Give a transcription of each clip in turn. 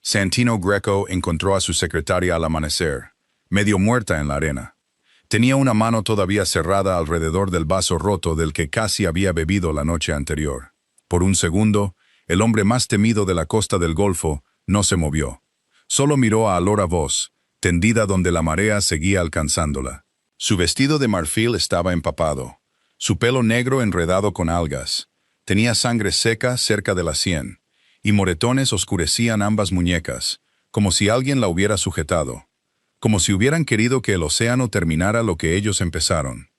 Santino Greco encontró a su secretaria al amanecer, medio muerta en la arena. Tenía una mano todavía cerrada alrededor del vaso roto del que casi había bebido la noche anterior. Por un segundo, el hombre más temido de la costa del Golfo no se movió. Solo miró a Alora Voss, tendida donde la marea seguía alcanzándola. Su vestido de marfil estaba empapado, su pelo negro enredado con algas. Tenía sangre seca cerca de la sien, y moretones oscurecían ambas muñecas, como si alguien la hubiera sujetado, como si hubieran querido que el océano terminara lo que ellos empezaron.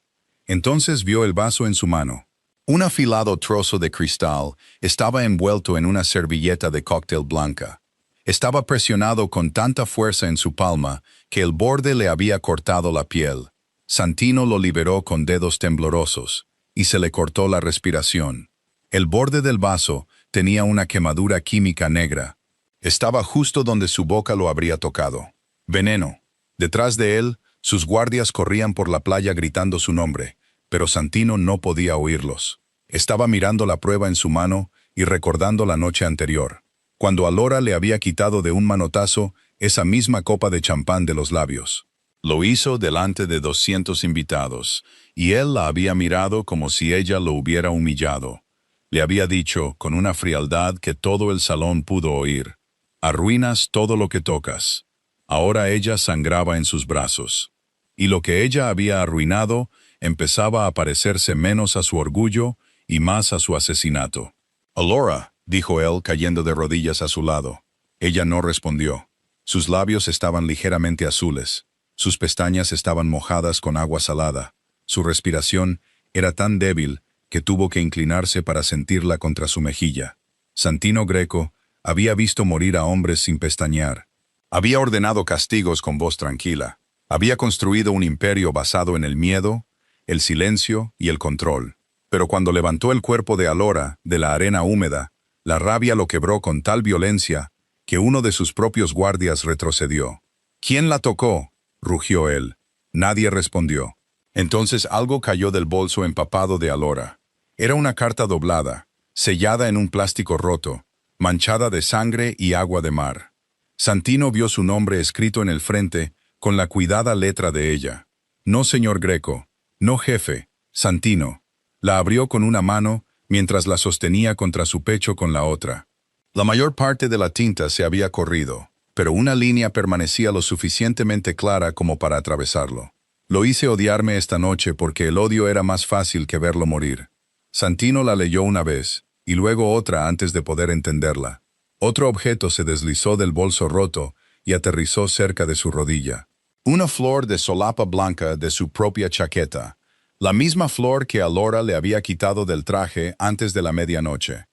Entonces vio el vaso en su mano. Un afilado trozo de cristal estaba envuelto en una servilleta de cóctel blanca. Estaba presionado con tanta fuerza en su palma que el borde le había cortado la piel. Santino lo liberó con dedos temblorosos, y se le cortó la respiración. El borde del vaso tenía una quemadura química negra. Estaba justo donde su boca lo habría tocado. Veneno. Detrás de él, sus guardias corrían por la playa gritando su nombre, pero Santino no podía oírlos. Estaba mirando la prueba en su mano y recordando la noche anterior, cuando Alora le había quitado de un manotazo esa misma copa de champán de los labios. Lo hizo delante de 200 invitados, y él la había mirado como si ella lo hubiera humillado. Le había dicho, con una frialdad que todo el salón pudo oír: «Arruinas todo lo que tocas». Ahora ella sangraba en sus brazos. Y lo que ella había arruinado empezaba a parecerse menos a su orgullo y más a su asesinato. «Alora», dijo él cayendo de rodillas a su lado. Ella no respondió. Sus labios estaban ligeramente azules. Sus pestañas estaban mojadas con agua salada. Su respiración era tan débil que tuvo que inclinarse para sentirla contra su mejilla. Santino Greco había visto morir a hombres sin pestañear. Había ordenado castigos con voz tranquila. Había construido un imperio basado en el miedo, el silencio y el control. Pero cuando levantó el cuerpo de Alora de la arena húmeda, la rabia lo quebró con tal violencia que uno de sus propios guardias retrocedió. «¿Quién la tocó?», rugió él. Nadie respondió. Entonces algo cayó del bolso empapado de Alora. Era una carta doblada, sellada en un plástico roto, manchada de sangre y agua de mar. Santino vio su nombre escrito en el frente con la cuidada letra de ella. «No, señor Greco. No, jefe. Santino». La abrió con una mano mientras la sostenía contra su pecho con la otra. La mayor parte de la tinta se había corrido, pero una línea permanecía lo suficientemente clara como para atravesarlo. «Lo hice odiarme esta noche porque el odio era más fácil que verlo morir». Santino la leyó una vez, y luego otra antes de poder entenderla. Otro objeto se deslizó del bolso roto y aterrizó cerca de su rodilla. Una flor de solapa blanca de su propia chaqueta, la misma flor que Alora le había quitado del traje antes de la medianoche,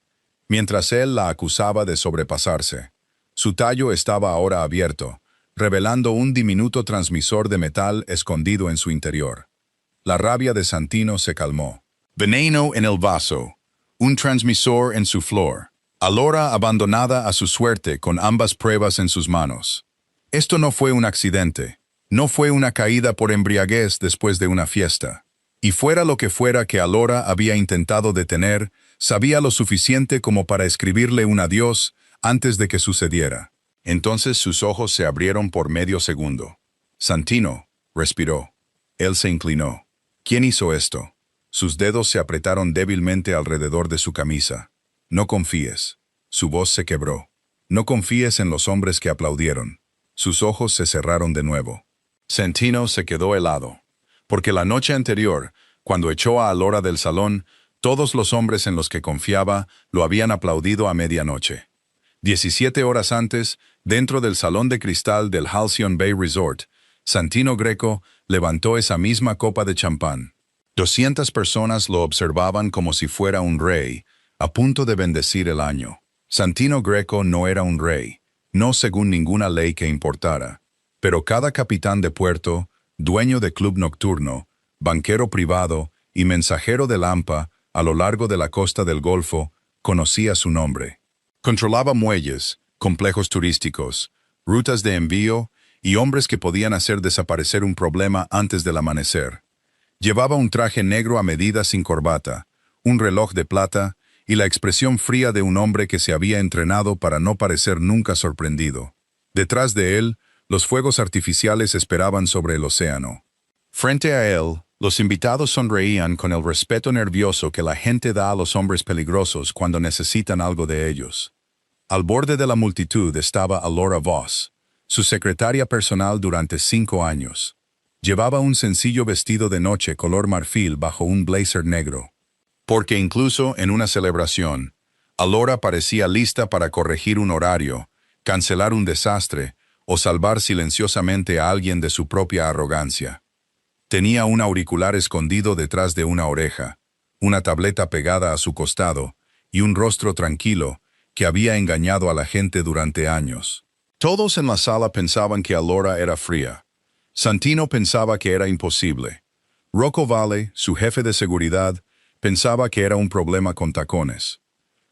mientras él la acusaba de sobrepasarse. Su tallo estaba ahora abierto, revelando un diminuto transmisor de metal escondido en su interior. La rabia de Santino se calmó. Veneno en el vaso, un transmisor en su flor. Alora abandonada a su suerte con ambas pruebas en sus manos. Esto no fue un accidente, no fue una caída por embriaguez después de una fiesta. Y fuera lo que fuera que Alora había intentado detener, sabía lo suficiente como para escribirle un adiós antes de que sucediera. Entonces sus ojos se abrieron por medio segundo. «Santino», respiró. Él se inclinó. «¿Quién hizo esto?». Sus dedos se apretaron débilmente alrededor de su camisa. «No confíes». Su voz se quebró. «No confíes en los hombres que aplaudieron». Sus ojos se cerraron de nuevo. Santino se quedó helado. Porque la noche anterior, cuando echó a Alora del salón, todos los hombres en los que confiaba lo habían aplaudido a medianoche. 17 horas antes, dentro del salón de cristal del Halcyon Bay Resort, Santino Greco levantó esa misma copa de champán. 200 personas lo observaban como si fuera un rey, a punto de bendecir el año. Santino Greco no era un rey, no según ninguna ley que importara, pero cada capitán de puerto, dueño de club nocturno, banquero privado y mensajero de Lampa a lo largo de la costa del Golfo, conocía su nombre. Controlaba muelles, complejos turísticos, rutas de envío y hombres que podían hacer desaparecer un problema antes del amanecer. Llevaba un traje negro a medida sin corbata, un reloj de plata y la expresión fría de un hombre que se había entrenado para no parecer nunca sorprendido. Detrás de él, los fuegos artificiales esperaban sobre el océano. Frente a él, los invitados sonreían con el respeto nervioso que la gente da a los hombres peligrosos cuando necesitan algo de ellos. Al borde de la multitud estaba Alora Voss, su secretaria personal durante 5 años. Llevaba un sencillo vestido de noche color marfil bajo un blazer negro. Porque incluso en una celebración, Alora parecía lista para corregir un horario, cancelar un desastre o salvar silenciosamente a alguien de su propia arrogancia. Tenía un auricular escondido detrás de una oreja, una tableta pegada a su costado y un rostro tranquilo que había engañado a la gente durante años. Todos en la sala pensaban que Alora era fría. Santino pensaba que era imposible. Rocco Valle, su jefe de seguridad, pensaba que era un problema con tacones.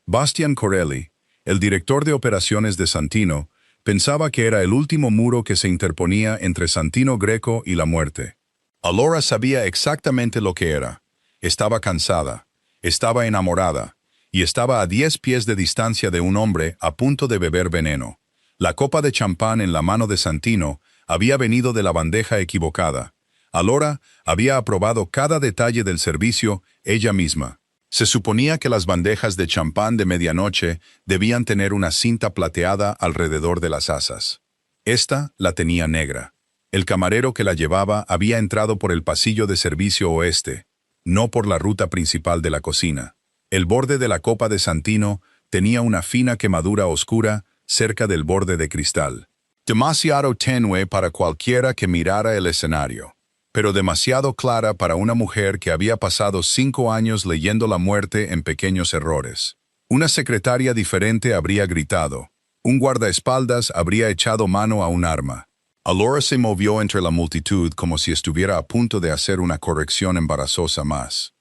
Bastian Corelli, el director de operaciones de Santino, pensaba que era el último muro que se interponía entre Santino Greco y la muerte. Alora sabía exactamente lo que era. Estaba cansada, estaba enamorada, y estaba a 10 pies de distancia de un hombre a punto de beber veneno. La copa de champán en la mano de Santino había venido de la bandeja equivocada. Alora había aprobado cada detalle del servicio ella misma. Se suponía que las bandejas de champán de medianoche debían tener una cinta plateada alrededor de las asas. Esta la tenía negra. El camarero que la llevaba había entrado por el pasillo de servicio oeste, no por la ruta principal de la cocina. El borde de la copa de Santino tenía una fina quemadura oscura cerca del borde de cristal. Demasiado tenue para cualquiera que mirara el escenario, pero demasiado clara para una mujer que había pasado 5 años leyendo la muerte en pequeños errores. Una secretaria diferente habría gritado. Un guardaespaldas habría echado mano a un arma. Alora se movió entre la multitud como si estuviera a punto de hacer una corrección embarazosa más.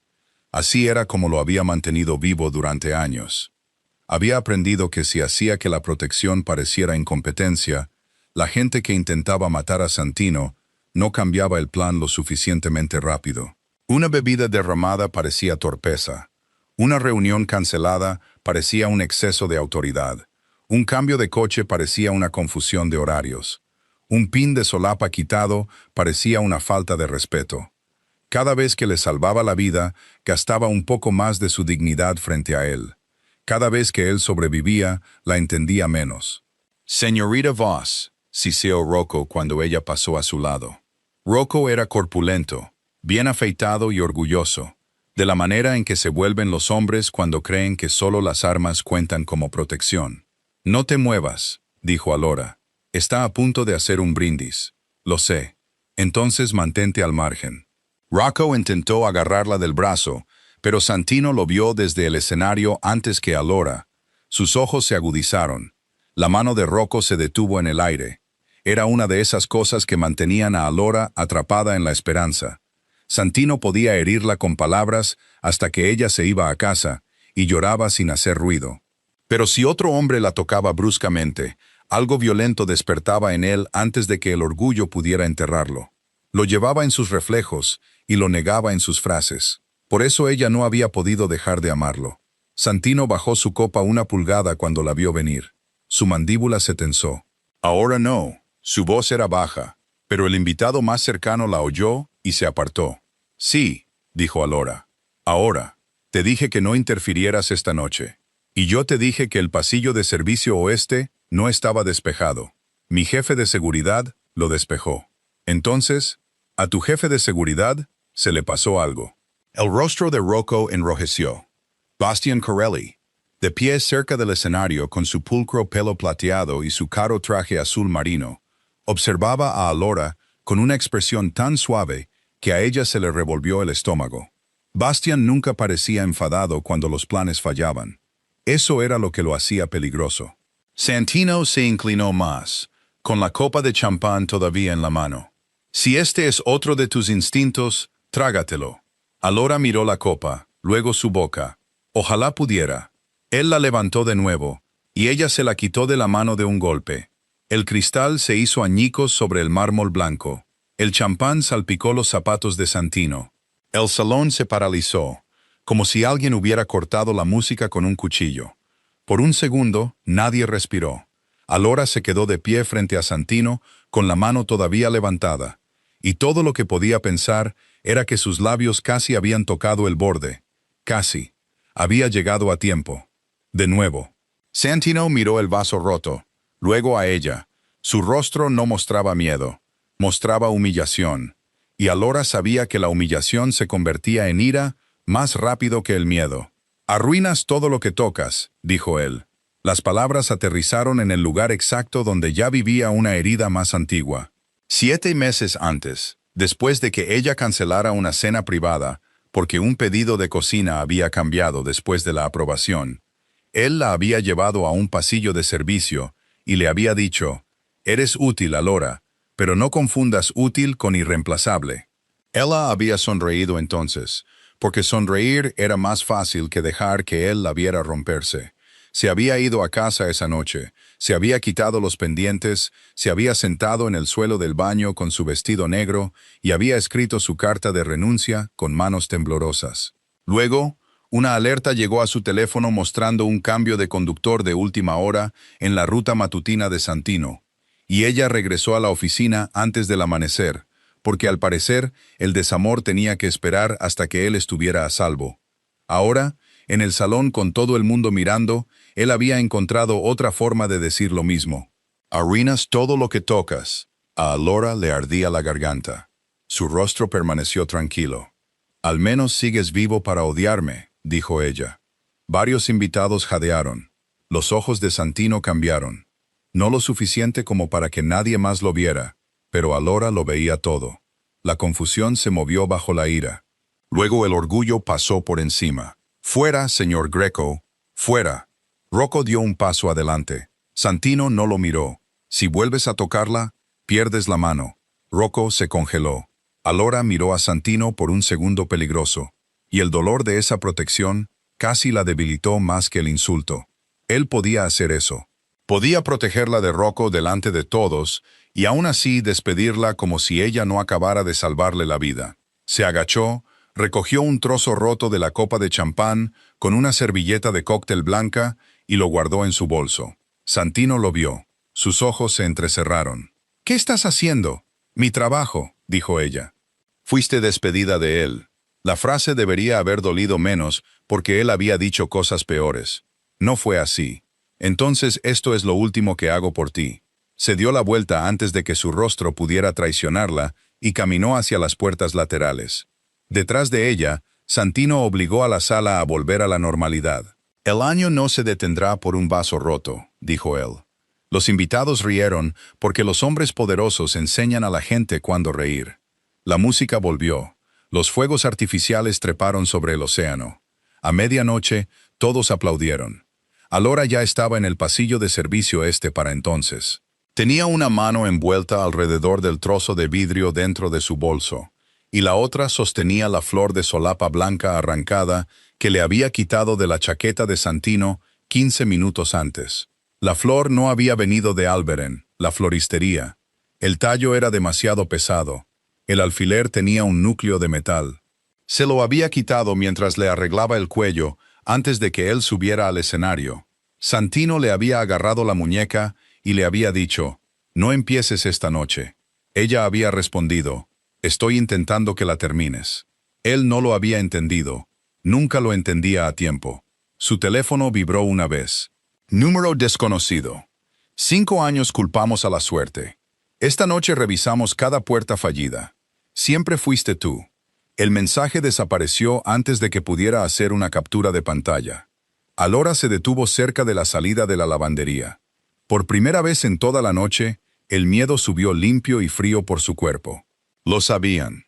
Así era como lo había mantenido vivo durante años. Había aprendido que si hacía que la protección pareciera incompetencia, la gente que intentaba matar a Santino no cambiaba el plan lo suficientemente rápido. Una bebida derramada parecía torpeza. Una reunión cancelada parecía un exceso de autoridad. Un cambio de coche parecía una confusión de horarios. Un pin de solapa quitado parecía una falta de respeto. Cada vez que le salvaba la vida, gastaba un poco más de su dignidad frente a él. Cada vez que él sobrevivía, la entendía menos. «Señorita Voss», siseó Rocco cuando ella pasó a su lado. Rocco era corpulento, bien afeitado y orgulloso, de la manera en que se vuelven los hombres cuando creen que solo las armas cuentan como protección. «No te muevas», dijo Alora. «Está a punto de hacer un brindis. Lo sé. Entonces mantente al margen». Rocco intentó agarrarla del brazo, pero Santino lo vio desde el escenario antes que Alora. Sus ojos se agudizaron. La mano de Rocco se detuvo en el aire. Era una de esas cosas que mantenían a Alora atrapada en la esperanza. Santino podía herirla con palabras hasta que ella se iba a casa y lloraba sin hacer ruido. Pero si otro hombre la tocaba bruscamente, algo violento despertaba en él antes de que el orgullo pudiera enterrarlo. Lo llevaba en sus reflejos y lo negaba en sus frases. Por eso ella no había podido dejar de amarlo. Santino bajó su copa 1 pulgada cuando la vio venir. Su mandíbula se tensó. Ahora no. Su voz era baja, pero el invitado más cercano la oyó y se apartó. «Sí», dijo Alora. «Ahora. Te dije que no interfirieras esta noche. Y yo te dije que el pasillo de servicio oeste no estaba despejado. Mi jefe de seguridad lo despejó. Entonces, a tu jefe de seguridad se le pasó algo». El rostro de Rocco enrojeció. Bastian Corelli, de pie cerca del escenario con su pulcro pelo plateado y su caro traje azul marino, observaba a Alora con una expresión tan suave que a ella se le revolvió el estómago. Bastian nunca parecía enfadado cuando los planes fallaban. Eso era lo que lo hacía peligroso. Santino se inclinó más, con la copa de champán todavía en la mano. «Si este es otro de tus instintos, trágatelo». Alora miró la copa, luego su boca. Ojalá pudiera. Él la levantó de nuevo, y ella se la quitó de la mano de un golpe. El cristal se hizo añicos sobre el mármol blanco. El champán salpicó los zapatos de Santino. El salón se paralizó, como si alguien hubiera cortado la música con un cuchillo. Por un segundo, nadie respiró. Alora se quedó de pie frente a Santino, con la mano todavía levantada, y todo lo que podía pensar era que sus labios casi habían tocado el borde. Casi. Había llegado a tiempo. De nuevo. Santino miró el vaso roto, luego a ella. Su rostro no mostraba miedo, mostraba humillación, y Alora sabía que la humillación se convertía en ira más rápido que el miedo. «Arruinas todo lo que tocas», dijo él. Las palabras aterrizaron en el lugar exacto donde ya vivía una herida más antigua. 7 meses antes, después de que ella cancelara una cena privada, porque un pedido de cocina había cambiado después de la aprobación, él la había llevado a un pasillo de servicio y le había dicho: «Eres útil, Alora, pero no confundas útil con irreemplazable». Ella había sonreído entonces, porque sonreír era más fácil que dejar que él la viera romperse. Se había ido a casa esa noche, se había quitado los pendientes, se había sentado en el suelo del baño con su vestido negro y había escrito su carta de renuncia con manos temblorosas. Luego, una alerta llegó a su teléfono mostrando un cambio de conductor de última hora en la ruta matutina de Santino, y ella regresó a la oficina antes del amanecer, porque al parecer el desamor tenía que esperar hasta que él estuviera a salvo. Ahora, en el salón con todo el mundo mirando, él había encontrado otra forma de decir lo mismo. «Arruinas todo lo que tocas». A Alora le ardía la garganta. Su rostro permaneció tranquilo. «Al menos sigues vivo para odiarme», dijo ella. Varios invitados jadearon. Los ojos de Santino cambiaron. No lo suficiente como para que nadie más lo viera, pero Alora lo veía todo. La confusión se movió bajo la ira. Luego el orgullo pasó por encima. «Fuera, señor Greco, fuera». Rocco dio un paso adelante. Santino no lo miró. «Si vuelves a tocarla, pierdes la mano». Rocco se congeló. Alora miró a Santino por un segundo peligroso, y el dolor de esa protección casi la debilitó más que el insulto. Él podía hacer eso. Podía protegerla de Rocco delante de todos, y aún así despedirla como si ella no acabara de salvarle la vida. Se agachó, recogió un trozo roto de la copa de champán con una servilleta de cóctel blanca y lo guardó en su bolso. Santino lo vio. Sus ojos se entrecerraron. «¿Qué estás haciendo?» «Mi trabajo», dijo ella. «Fuiste despedida de él». La frase debería haber dolido menos porque él había dicho cosas peores. No fue así. «Entonces esto es lo último que hago por ti». Se dio la vuelta antes de que su rostro pudiera traicionarla y caminó hacia las puertas laterales. Detrás de ella, Santino obligó a la sala a volver a la normalidad. «El año no se detendrá por un vaso roto», dijo él. Los invitados rieron porque los hombres poderosos enseñan a la gente cuándo reír. La música volvió. Los fuegos artificiales treparon sobre el océano. A medianoche, todos aplaudieron. Alora ya estaba en el pasillo de servicio para entonces. Tenía una mano envuelta alrededor del trozo de vidrio dentro de su bolso, y la otra sostenía la flor de solapa blanca arrancada que le había quitado de la chaqueta de Santino 15 minutos antes. La flor no había venido de Alberen, la floristería. El tallo era demasiado pesado. El alfiler tenía un núcleo de metal. Se lo había quitado mientras le arreglaba el cuello antes de que él subiera al escenario. Santino le había agarrado la muñeca y le había dicho: «No empieces esta noche». Ella había respondido: «Estoy intentando que la termines». Él no lo había entendido. Nunca lo entendía a tiempo. Su teléfono vibró una vez. Número desconocido. 5 años culpamos a la suerte. Esta noche revisamos cada puerta fallida. Siempre fuiste tú. El mensaje desapareció antes de que pudiera hacer una captura de pantalla. Alora se detuvo cerca de la salida de la lavandería. Por primera vez en toda la noche, el miedo subió limpio y frío por su cuerpo. Lo sabían.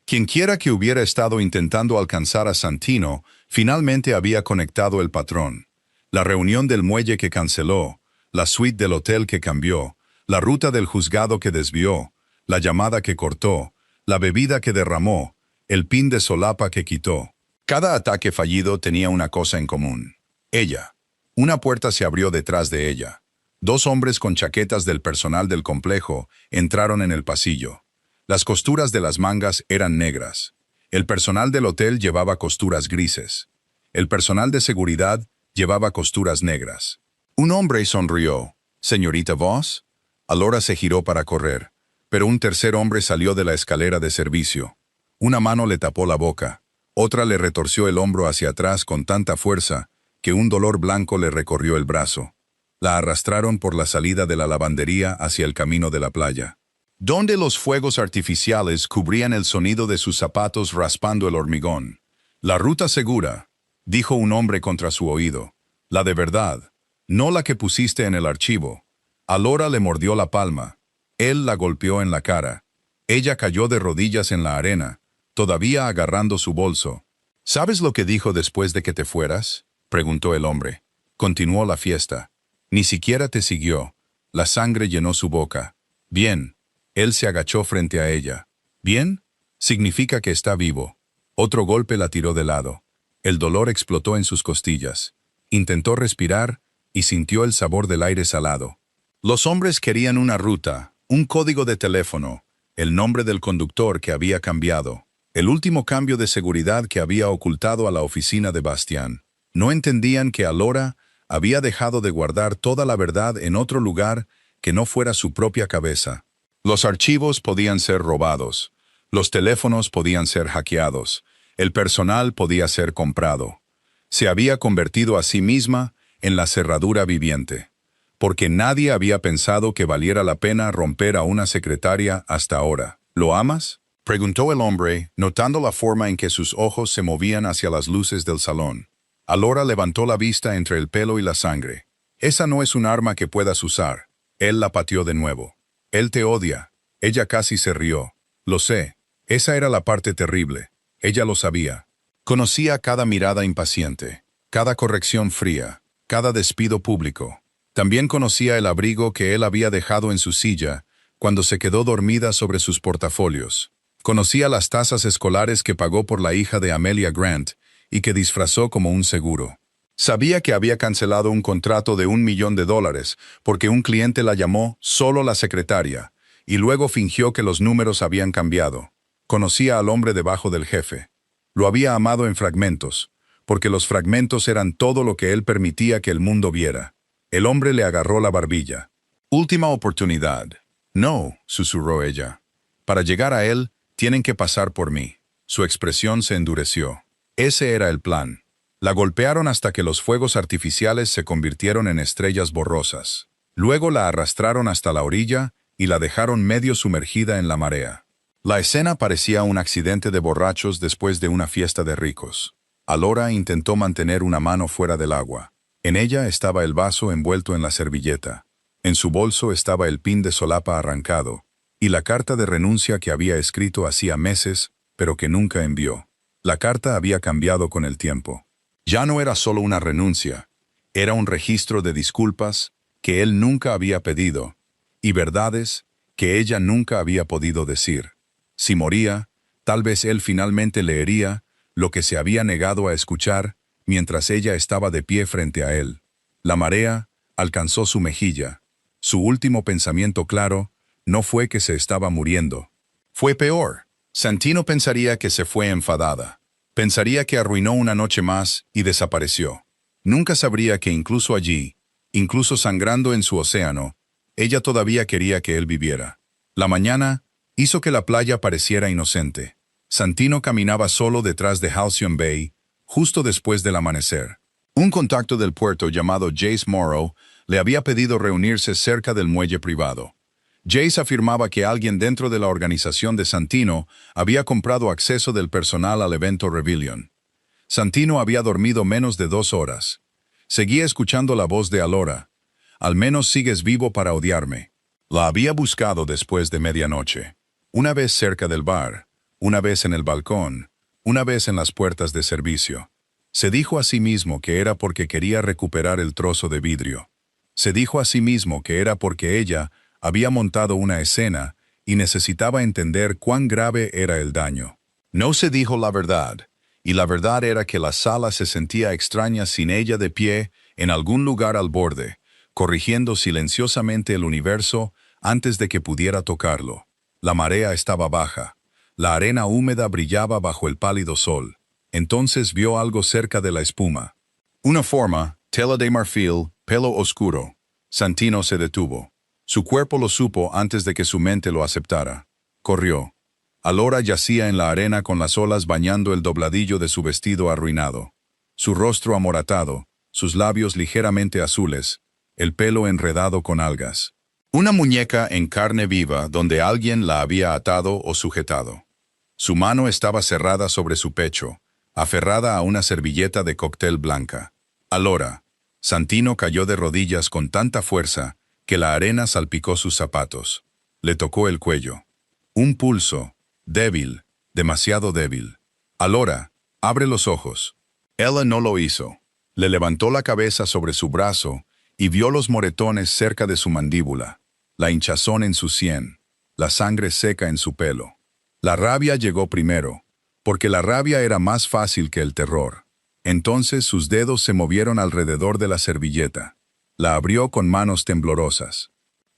Quienquiera que hubiera estado intentando alcanzar a Santino, finalmente había conectado el patrón. La reunión del muelle que canceló, la suite del hotel que cambió, la ruta del juzgado que desvió, la llamada que cortó, la bebida que derramó, el pin de solapa que quitó. Cada ataque fallido tenía una cosa en común. Ella. Una puerta se abrió detrás de ella. 2 hombres con chaquetas del personal del complejo entraron en el pasillo. Las costuras de las mangas eran negras. El personal del hotel llevaba costuras grises. El personal de seguridad llevaba costuras negras. Un hombre sonrió. «¿Señorita Voss?» Alora se giró para correr, pero un tercer hombre salió de la escalera de servicio. Una mano le tapó la boca, otra le retorció el hombro hacia atrás con tanta fuerza que un dolor blanco le recorrió el brazo. La arrastraron por la salida de la lavandería hacia el camino de la playa, donde los fuegos artificiales cubrían el sonido de sus zapatos raspando el hormigón. «La ruta segura», dijo un hombre contra su oído. «La de verdad, no la que pusiste en el archivo». Alora le mordió la palma. Él la golpeó en la cara. Ella cayó de rodillas en la arena, todavía agarrando su bolso. «¿Sabes lo que dijo después de que te fueras?», preguntó el hombre. Continuó la fiesta. Ni siquiera te siguió. La sangre llenó su boca. «Bien». Él se agachó frente a ella. «¿Bien?» Significa que está vivo. Otro golpe la tiró de lado. El dolor explotó en sus costillas. Intentó respirar y sintió el sabor del aire salado. Los hombres querían una ruta, un código de teléfono, el nombre del conductor que había cambiado, el último cambio de seguridad que había ocultado a la oficina de Bastián. No entendían que Alora había dejado de guardar toda la verdad en otro lugar que no fuera su propia cabeza. Los archivos podían ser robados, los teléfonos podían ser hackeados, el personal podía ser comprado. Se había convertido a sí misma en la cerradura viviente, porque nadie había pensado que valiera la pena romper a una secretaria hasta ahora. «¿Lo amas?», preguntó el hombre, notando la forma en que sus ojos se movían hacia las luces del salón. Alora levantó la vista entre el pelo y la sangre. «Esa no es un arma que puedas usar». Él la pateó de nuevo. «Él te odia». Ella casi se rió. «Lo sé. Esa era la parte terrible». Ella lo sabía. Conocía cada mirada impaciente, cada corrección fría, cada despido público. También conocía el abrigo que él había dejado en su silla cuando se quedó dormida sobre sus portafolios. Conocía las tasas escolares que pagó por la hija de Amelia Grant y que disfrazó como un seguro. Sabía que había cancelado un contrato de $1 millón porque un cliente la llamó solo la secretaria y luego fingió que los números habían cambiado. Conocía al hombre debajo del jefe. Lo había amado en fragmentos, porque los fragmentos eran todo lo que él permitía que el mundo viera. El hombre le agarró la barbilla. «Última oportunidad». «No», susurró ella. «Para llegar a él, tienen que pasar por mí». Su expresión se endureció. Ese era el plan. La golpearon hasta que los fuegos artificiales se convirtieron en estrellas borrosas. Luego la arrastraron hasta la orilla y la dejaron medio sumergida en la marea. La escena parecía un accidente de borrachos después de una fiesta de ricos. Alora intentó mantener una mano fuera del agua. En ella estaba el vaso envuelto en la servilleta. En su bolso estaba el pin de solapa arrancado y la carta de renuncia que había escrito hacía meses, pero que nunca envió. La carta había cambiado con el tiempo. Ya no era solo una renuncia, era un registro de disculpas que él nunca había pedido y verdades que ella nunca había podido decir. Si moría, tal vez él finalmente leería lo que se había negado a escuchar mientras ella estaba de pie frente a él. La marea alcanzó su mejilla. Su último pensamiento claro no fue que se estaba muriendo. Fue peor. Santino pensaría que se fue enfadada. Pensaría que arruinó una noche más y desapareció. Nunca sabría que incluso allí, incluso sangrando en su océano, ella todavía quería que él viviera. La mañana hizo que la playa pareciera inocente. Santino caminaba solo detrás de Halcyon Bay, justo después del amanecer. Un contacto del puerto llamado Jace Morrow le había pedido reunirse cerca del muelle privado. Jace afirmaba que alguien dentro de la organización de Santino había comprado acceso del personal al evento Rebellion. Santino había dormido menos de 2 horas. Seguía escuchando la voz de Alora. «Al menos sigues vivo para odiarme». La había buscado después de medianoche. Una vez cerca del bar, una vez en el balcón, una vez en las puertas de servicio. Se dijo a sí mismo que era porque quería recuperar el trozo de vidrio. Se dijo a sí mismo que era porque ella había montado una escena y necesitaba entender cuán grave era el daño. No se dijo la verdad, y la verdad era que la sala se sentía extraña sin ella de pie en algún lugar al borde, corrigiendo silenciosamente el universo antes de que pudiera tocarlo. La marea estaba baja. La arena húmeda brillaba bajo el pálido sol. Entonces vio algo cerca de la espuma. Una forma, tela de marfil, pelo oscuro. Santino se detuvo. Su cuerpo lo supo antes de que su mente lo aceptara. Corrió. Alora yacía en la arena con las olas bañando el dobladillo de su vestido arruinado. Su rostro amoratado, sus labios ligeramente azules, el pelo enredado con algas. Una muñeca en carne viva donde alguien la había atado o sujetado. Su mano estaba cerrada sobre su pecho, aferrada a una servilleta de cóctel blanca. Alora. Santino cayó de rodillas con tanta fuerza que la arena salpicó sus zapatos. Le tocó el cuello. Un pulso, débil, demasiado débil. Alora, abre los ojos. Ella no lo hizo. Le levantó la cabeza sobre su brazo y vio los moretones cerca de su mandíbula, la hinchazón en su sien, la sangre seca en su pelo. La rabia llegó primero, porque la rabia era más fácil que el terror. Entonces sus dedos se movieron alrededor de la servilleta. La abrió con manos temblorosas.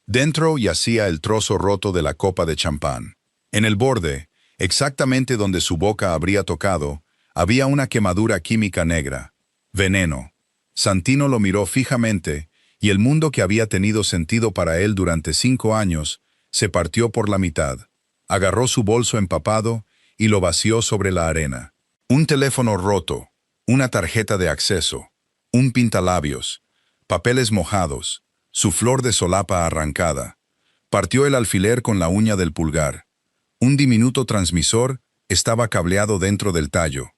Dentro yacía el trozo roto de la copa de champán. En el borde, exactamente donde su boca habría tocado, había una quemadura química negra. Veneno. Santino lo miró fijamente, y el mundo que había tenido sentido para él durante 5 años se partió por la mitad. Agarró su bolso empapado y lo vació sobre la arena. Un teléfono roto, una tarjeta de acceso, un pintalabios, papeles mojados, su flor de solapa arrancada. Partió el alfiler con la uña del pulgar. Un diminuto transmisor estaba cableado dentro del tallo.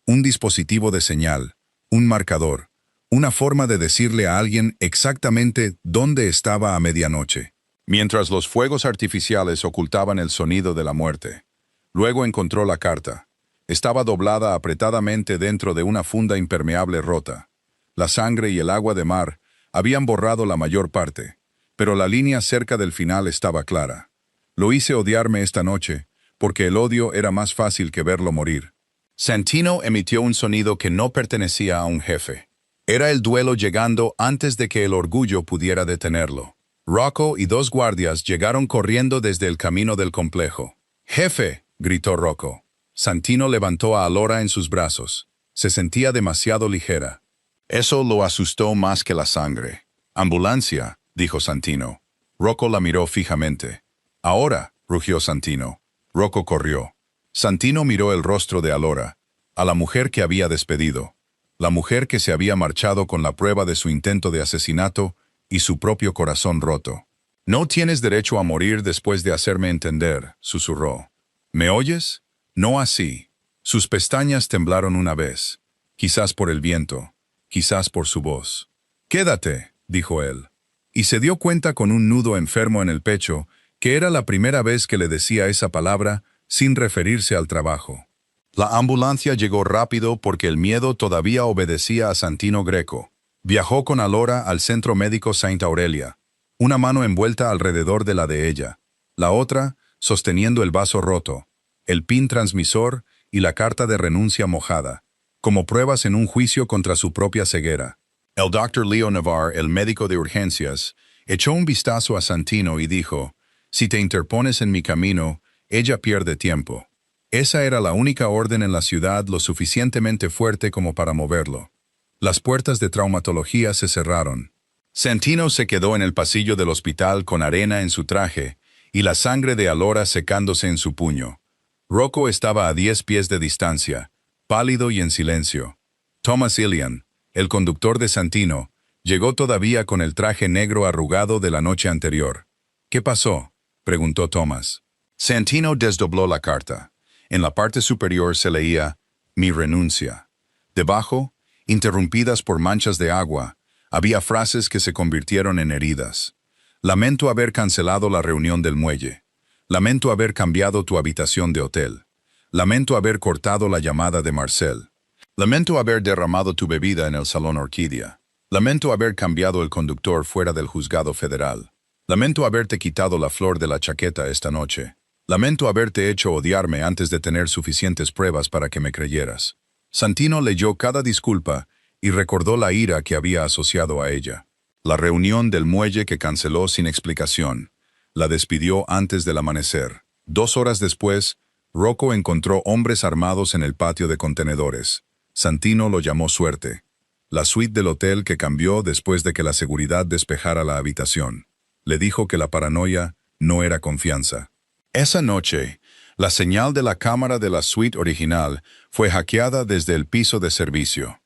Un dispositivo de señal, un marcador, una forma de decirle a alguien exactamente dónde estaba a medianoche, mientras los fuegos artificiales ocultaban el sonido de la muerte. Luego encontró la carta. Estaba doblada apretadamente dentro de una funda impermeable rota. La sangre y el agua de mar habían borrado la mayor parte, pero la línea cerca del final estaba clara. Lo hice odiarme esta noche, porque el odio era más fácil que verlo morir. Santino emitió un sonido que no pertenecía a un jefe. Era el duelo llegando antes de que el orgullo pudiera detenerlo. Rocco y 2 guardias llegaron corriendo desde el camino del complejo. «¡Jefe!», gritó Rocco. Santino levantó a Alora en sus brazos. Se sentía demasiado ligera. Eso lo asustó más que la sangre. «¡Ambulancia!», dijo Santino. Rocco la miró fijamente. «Ahora», rugió Santino. Rocco corrió. Santino miró el rostro de Alora, a la mujer que había despedido, la mujer que se había marchado con la prueba de su intento de asesinato y su propio corazón roto. «No tienes derecho a morir después de hacerme entender», susurró. «¿Me oyes? No así». Sus pestañas temblaron una vez, quizás por el viento, quizás por su voz. «Quédate», dijo él. Y se dio cuenta con un nudo enfermo en el pecho que era la primera vez que le decía esa palabra sin referirse al trabajo. La ambulancia llegó rápido porque el miedo todavía obedecía a Santino Greco. Viajó con Alora al centro médico Saint Aurelia, una mano envuelta alrededor de la de ella, la otra sosteniendo el vaso roto, el pin transmisor y la carta de renuncia mojada, como pruebas en un juicio contra su propia ceguera. El Dr. Leo Navarre, el médico de urgencias, echó un vistazo a Santino y dijo: «Si te interpones en mi camino, ella pierde tiempo». Esa era la única orden en la ciudad lo suficientemente fuerte como para moverlo. Las puertas de traumatología se cerraron. Santino se quedó en el pasillo del hospital con arena en su traje y la sangre de Alora secándose en su puño. Rocco estaba a 10 pies de distancia, pálido y en silencio. Thomas Ilian, el conductor de Santino, llegó todavía con el traje negro arrugado de la noche anterior. «¿Qué pasó?», preguntó Thomas. Santino desdobló la carta. En la parte superior se leía «Mi renuncia». Debajo, interrumpidas por manchas de agua, había frases que se convirtieron en heridas. «Lamento haber cancelado la reunión del muelle. Lamento haber cambiado tu habitación de hotel. Lamento haber cortado la llamada de Marcel. Lamento haber derramado tu bebida en el Salón Orquídea. Lamento haber cambiado el conductor fuera del juzgado federal. Lamento haberte quitado la flor de la chaqueta esta noche. Lamento haberte hecho odiarme antes de tener suficientes pruebas para que me creyeras». Santino leyó cada disculpa y recordó la ira que había asociado a ella. La reunión del muelle que canceló sin explicación. La despidió antes del amanecer. 2 horas después, Rocco encontró hombres armados en el patio de contenedores. Santino lo llamó suerte. La suite del hotel que cambió después de que la seguridad despejara la habitación. Le dijo que la paranoia no era confianza. Esa noche, la señal de la cámara de la suite original fue hackeada desde el piso de servicio.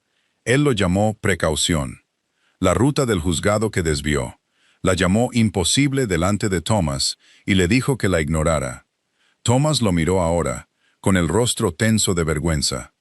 Él lo llamó precaución. La ruta del juzgado que desvió. La llamó imposible delante de Thomas y le dijo que la ignorara. Thomas lo miró ahora, con el rostro tenso de vergüenza.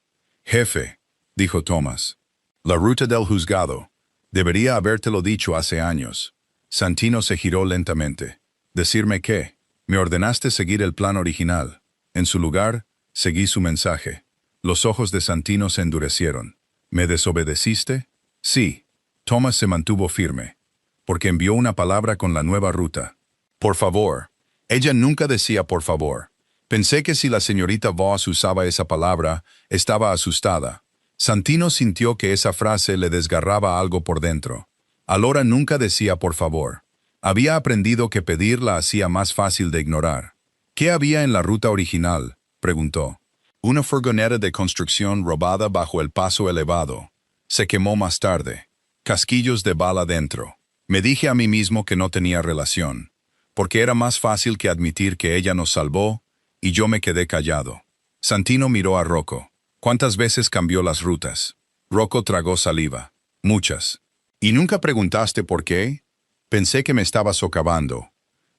«Jefe», dijo Thomas, «la ruta del juzgado. Debería habértelo dicho hace años». Santino se giró lentamente. «¿Decirme qué?» «Me ordenaste seguir el plan original. En su lugar, seguí su mensaje». Los ojos de Santino se endurecieron. «¿Me desobedeciste?» «Sí». Thomas se mantuvo firme. «Porque envió una palabra con la nueva ruta». «Por favor». Ella nunca decía por favor. Pensé que si la señorita Voss usaba esa palabra, estaba asustada. Santino sintió que esa frase le desgarraba algo por dentro. Alora nunca decía por favor. Había aprendido que pedir la hacía más fácil de ignorar. «¿Qué había en la ruta original?», preguntó. «Una furgoneta de construcción robada bajo el paso elevado. Se quemó más tarde. Casquillos de bala dentro. Me dije a mí mismo que no tenía relación, porque era más fácil que admitir que ella nos salvó, y yo me quedé callado». Santino miró a Rocco. «¿Cuántas veces cambió las rutas?» Rocco tragó saliva. «Muchas». «¿Y nunca preguntaste por qué?» «Pensé que me estaba socavando».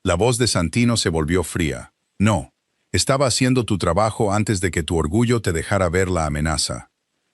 La voz de Santino se volvió fría. «No. Estaba haciendo tu trabajo antes de que tu orgullo te dejara ver la amenaza».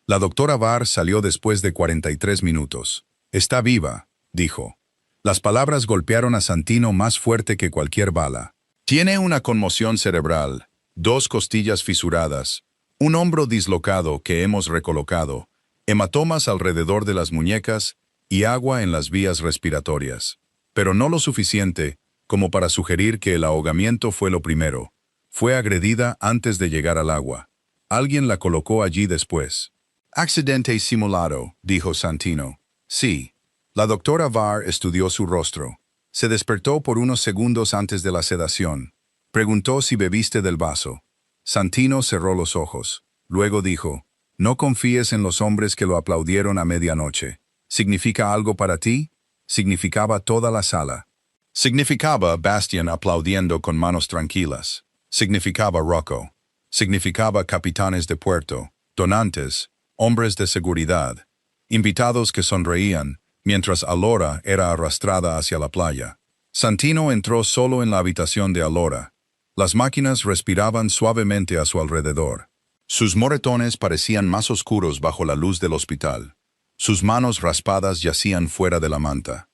La doctora Barr salió después de 43 minutos. «Está viva», dijo. Las palabras golpearon a Santino más fuerte que cualquier bala. «Tiene una conmoción cerebral, 2 costillas fisuradas, un hombro dislocado que hemos recolocado, hematomas alrededor de las muñecas y agua en las vías respiratorias. Pero no lo suficiente como para sugerir que el ahogamiento fue lo primero. Fue agredida antes de llegar al agua. Alguien la colocó allí después». «Accidente simulado», dijo Santino. «Sí». La doctora Barr estudió su rostro. Se despertó por unos segundos antes de la sedación. Preguntó si bebiste del vaso. Santino cerró los ojos. Luego dijo, «No confíes en los hombres que lo aplaudieron a medianoche. ¿Significa algo para ti?» Significaba toda la sala. Significaba Bastian aplaudiendo con manos tranquilas. Significaba Rocco. Significaba capitanes de puerto, donantes, hombres de seguridad, invitados que sonreían, mientras Alora era arrastrada hacia la playa. Santino entró solo en la habitación de Alora. Las máquinas respiraban suavemente a su alrededor. Sus moretones parecían más oscuros bajo la luz del hospital. Sus manos raspadas yacían fuera de la manta.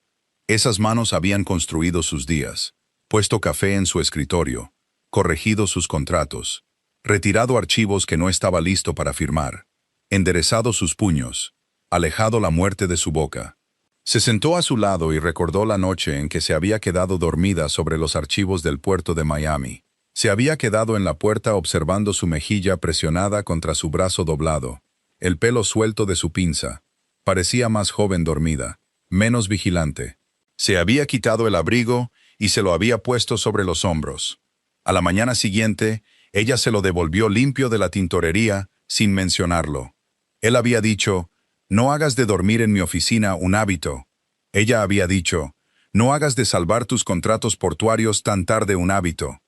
Esas manos habían construido sus días, puesto café en su escritorio, corregido sus contratos, retirado archivos que no estaba listo para firmar, enderezado sus puños, alejado la muerte de su boca. Se sentó a su lado y recordó la noche en que se había quedado dormida sobre los archivos del puerto de Miami. Se había quedado en la puerta observando su mejilla presionada contra su brazo doblado, el pelo suelto de su pinza. Parecía más joven dormida, menos vigilante. Se había quitado el abrigo y se lo había puesto sobre los hombros. A la mañana siguiente, ella se lo devolvió limpio de la tintorería, sin mencionarlo. Él había dicho, «No hagas de dormir en mi oficina un hábito». Ella había dicho, «No hagas de salvar tus contratos portuarios tan tarde un hábito».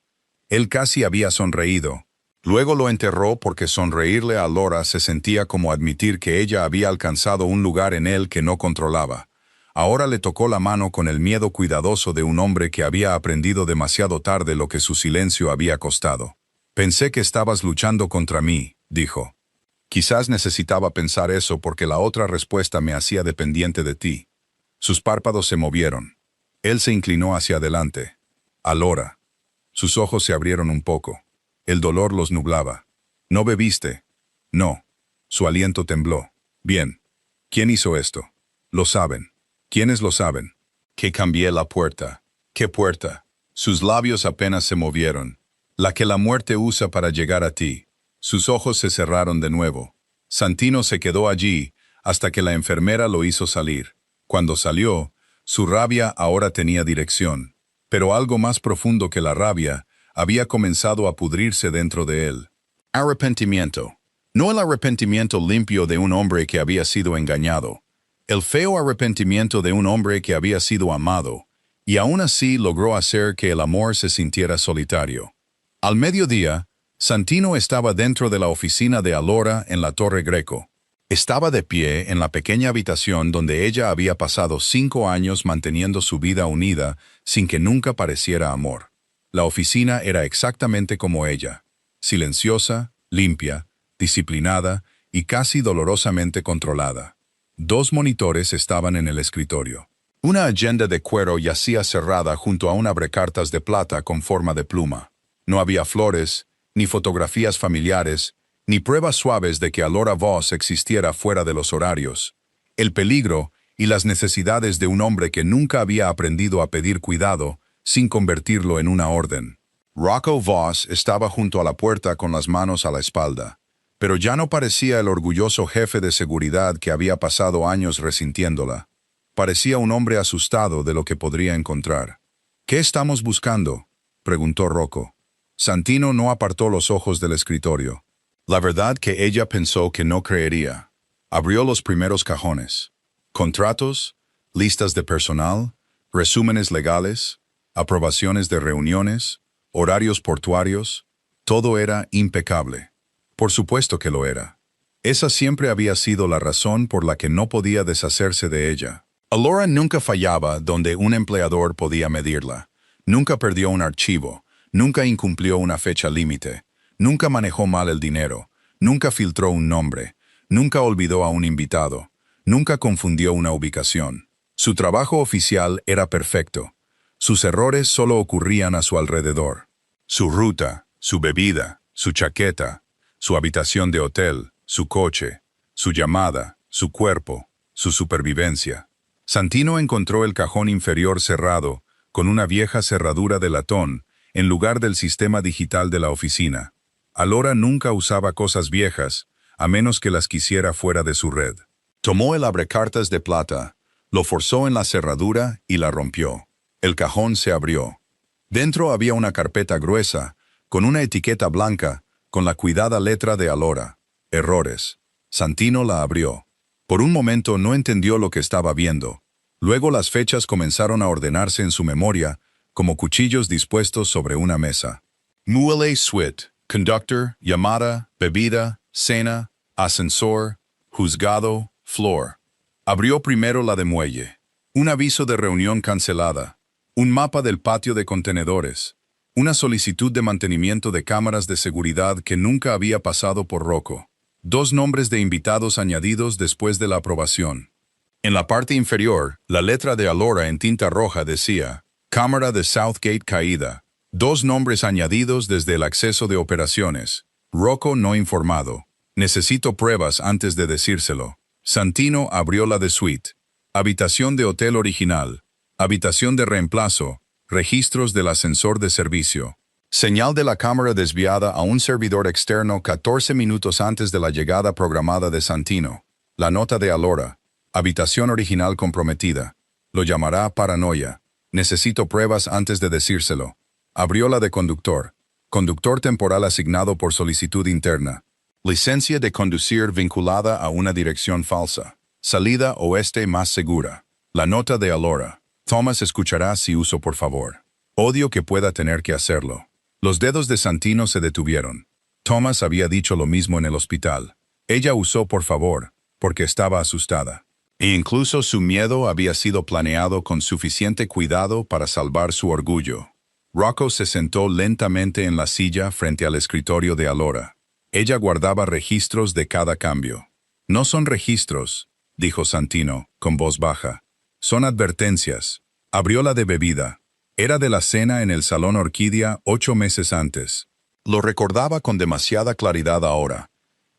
Él casi había sonreído. Luego lo enterró porque sonreírle a Laura se sentía como admitir que ella había alcanzado un lugar en él que no controlaba. Ahora le tocó la mano con el miedo cuidadoso de un hombre que había aprendido demasiado tarde lo que su silencio había costado. «Pensé que estabas luchando contra mí», dijo. «Quizás necesitaba pensar eso porque la otra respuesta me hacía dependiente de ti». Sus párpados se movieron. Él se inclinó hacia adelante. «Alora». Sus ojos se abrieron un poco. El dolor los nublaba. «¿No bebiste?» «No». Su aliento tembló. «Bien. ¿Quién hizo esto?» «Lo saben». «¿Quiénes lo saben?» «Que cambié la puerta». «¿Qué puerta?» Sus labios apenas se movieron. «La que la muerte usa para llegar a ti». Sus ojos se cerraron de nuevo. Santino se quedó allí hasta que la enfermera lo hizo salir. Cuando salió, su rabia ahora tenía dirección. Pero algo más profundo que la rabia había comenzado a pudrirse dentro de él. Arrepentimiento. No el arrepentimiento limpio de un hombre que había sido engañado. El feo arrepentimiento de un hombre que había sido amado, y aún así logró hacer que el amor se sintiera solitario. Al mediodía, Santino estaba dentro de la oficina de Alora en la Torre Greco. Estaba de pie en la pequeña habitación donde ella había pasado 5 años manteniendo su vida unida sin que nunca pareciera amor. La oficina era exactamente como ella, silenciosa, limpia, disciplinada y casi dolorosamente controlada. 2 monitores estaban en el escritorio. Una agenda de cuero yacía cerrada junto a un abrecartas de plata con forma de pluma. No había flores, ni fotografías familiares, ni pruebas suaves de que Alora Voss existiera fuera de los horarios. El peligro y las necesidades de un hombre que nunca había aprendido a pedir cuidado sin convertirlo en una orden. Rocco Voss estaba junto a la puerta con las manos a la espalda, pero ya no parecía el orgulloso jefe de seguridad que había pasado años resintiéndola. Parecía un hombre asustado de lo que podría encontrar. «¿Qué estamos buscando?», preguntó Rocco. Santino no apartó los ojos del escritorio. La verdad que ella pensó que no creería. Abrió los primeros cajones. Contratos, listas de personal, resúmenes legales, aprobaciones de reuniones, horarios portuarios. Todo era impecable. Por supuesto que lo era. Esa siempre había sido la razón por la que no podía deshacerse de ella. Alora nunca fallaba donde un empleador podía medirla. Nunca perdió un archivo. Nunca incumplió una fecha límite. Nunca manejó mal el dinero, nunca filtró un nombre, nunca olvidó a un invitado, nunca confundió una ubicación. Su trabajo oficial era perfecto. Sus errores solo ocurrían a su alrededor. Su ruta, su bebida, su chaqueta, su habitación de hotel, su coche, su llamada, su cuerpo, su supervivencia. Santino encontró el cajón inferior cerrado, con una vieja cerradura de latón, en lugar del sistema digital de la oficina. Alora nunca usaba cosas viejas, a menos que las quisiera fuera de su red. Tomó el abrecartas de plata, lo forzó en la cerradura y la rompió. El cajón se abrió. Dentro había una carpeta gruesa, con una etiqueta blanca, con la cuidada letra de Alora. Errores. Santino la abrió. Por un momento no entendió lo que estaba viendo. Luego las fechas comenzaron a ordenarse en su memoria, como cuchillos dispuestos sobre una mesa. Muelle Suite. Conductor, llamada, bebida, cena, ascensor, juzgado, floor. Abrió primero la de muelle. Un aviso de reunión cancelada. Un mapa del patio de contenedores. Una solicitud de mantenimiento de cámaras de seguridad que nunca había pasado por Rocco. 2 nombres de invitados añadidos después de la aprobación. En la parte inferior, la letra de Alora en tinta roja decía, Cámara de Southgate caída. 2 nombres añadidos desde el acceso de operaciones. Rocco no informado. Necesito pruebas antes de decírselo. Santino abrió la de suite. Habitación de hotel original. Habitación de reemplazo. Registros del ascensor de servicio. Señal de la cámara desviada a un servidor externo 14 minutos antes de la llegada programada de Santino. La nota de Alora. Habitación original comprometida. Lo llamará paranoia. Necesito pruebas antes de decírselo. Abrió la de conductor. Conductor temporal asignado por solicitud interna. Licencia de conducir vinculada a una dirección falsa. Salida oeste más segura. La nota de Alora. Thomas escuchará si uso por favor. Odio que pueda tener que hacerlo. Los dedos de Santino se detuvieron. Thomas había dicho lo mismo en el hospital. Ella usó por favor, porque estaba asustada. E incluso su miedo había sido planeado con suficiente cuidado para salvar su orgullo. Rocco se sentó lentamente en la silla frente al escritorio de Alora. Ella guardaba registros de cada cambio. No son registros, dijo Santino, con voz baja. Son advertencias. Abrió la de bebida. Era de la cena en el Salón Orquídea 8 meses antes. Lo recordaba con demasiada claridad ahora.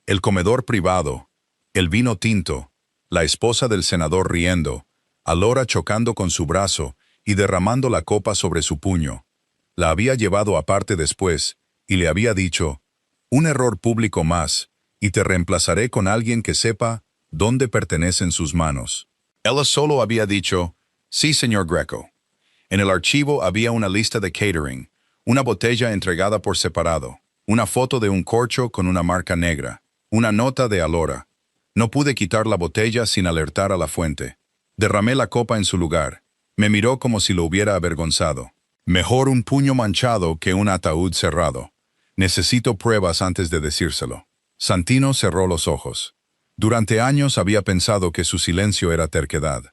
El comedor privado, el vino tinto, la esposa del senador riendo, Alora chocando con su brazo y derramando la copa sobre su puño. La había llevado aparte después y le había dicho, un error público más, y te reemplazaré con alguien que sepa dónde pertenecen sus manos. Ella solo había dicho, sí, señor Greco. En el archivo había una lista de catering, Una botella entregada por separado. Una foto de un corcho con una marca negra. Una nota de Alora. No pude quitar la botella sin alertar a la fuente. Derramé la copa en su lugar. Me miró como si lo hubiera avergonzado. Mejor un puño manchado que un ataúd cerrado. Necesito pruebas antes de decírselo. Santino cerró los ojos. Durante años había pensado que su silencio era terquedad.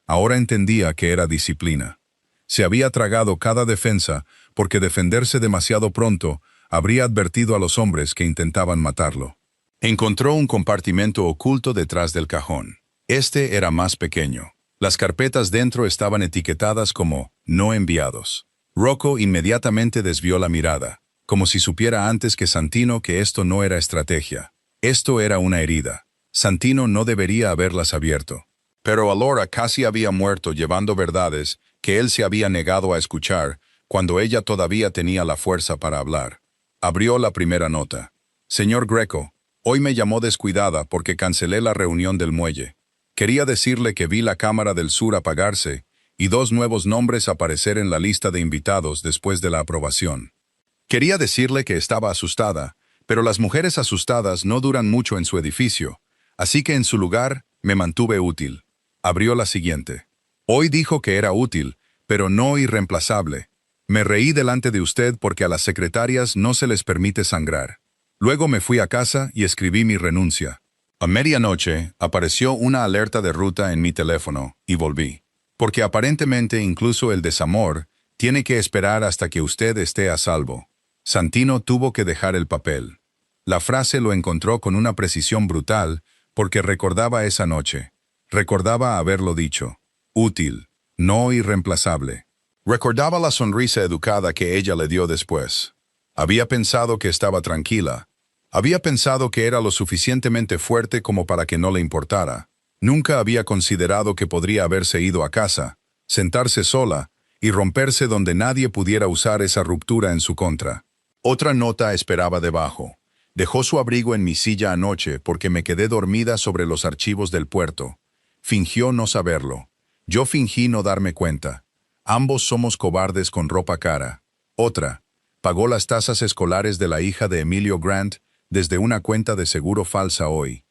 Ahora entendía que era disciplina. Se había tragado cada defensa porque defenderse demasiado pronto habría advertido a los hombres que intentaban matarlo. Encontró un compartimento oculto detrás del cajón. Este era más pequeño. Las carpetas dentro estaban etiquetadas como «no enviados». Rocco inmediatamente desvió la mirada, como si supiera antes que Santino que esto no era estrategia. Esto era una herida. Santino no debería haberlas abierto. Pero Alora casi había muerto llevando verdades que él se había negado a escuchar cuando ella todavía tenía la fuerza para hablar. Abrió la primera nota. «Señor Greco, hoy me llamó descuidada porque cancelé la reunión del muelle. Quería decirle que vi la Cámara del Sur apagarse y 2 nuevos nombres aparecer en la lista de invitados después de la aprobación. Quería decirle que estaba asustada, pero las mujeres asustadas no duran mucho en su edificio, así que en su lugar me mantuve útil». Abrió la siguiente. «Hoy dijo que era útil, pero no irreemplazable. Me reí delante de usted porque a las secretarias no se les permite sangrar. Luego me fui a casa y escribí mi renuncia. A medianoche apareció una alerta de ruta en mi teléfono y volví. Porque aparentemente incluso el desamor tiene que esperar hasta que usted esté a salvo». Santino tuvo que dejar el papel. La frase lo encontró con una precisión brutal porque recordaba esa noche. Recordaba haberlo dicho. Útil, no irreemplazable. Recordaba la sonrisa educada que ella le dio después. Había pensado que estaba tranquila. Había pensado que era lo suficientemente fuerte como para que no le importara. Nunca había considerado que podría haberse ido a casa, sentarse sola y romperse donde nadie pudiera usar esa ruptura en su contra. Otra nota esperaba debajo. «Dejó su abrigo en mi silla anoche porque me quedé dormida sobre los archivos del puerto. Fingió no saberlo. Yo fingí no darme cuenta. Ambos somos cobardes con ropa cara». Otra. «Pagó las tasas escolares de la hija de Emilio Grant desde una cuenta de seguro falsa hoy.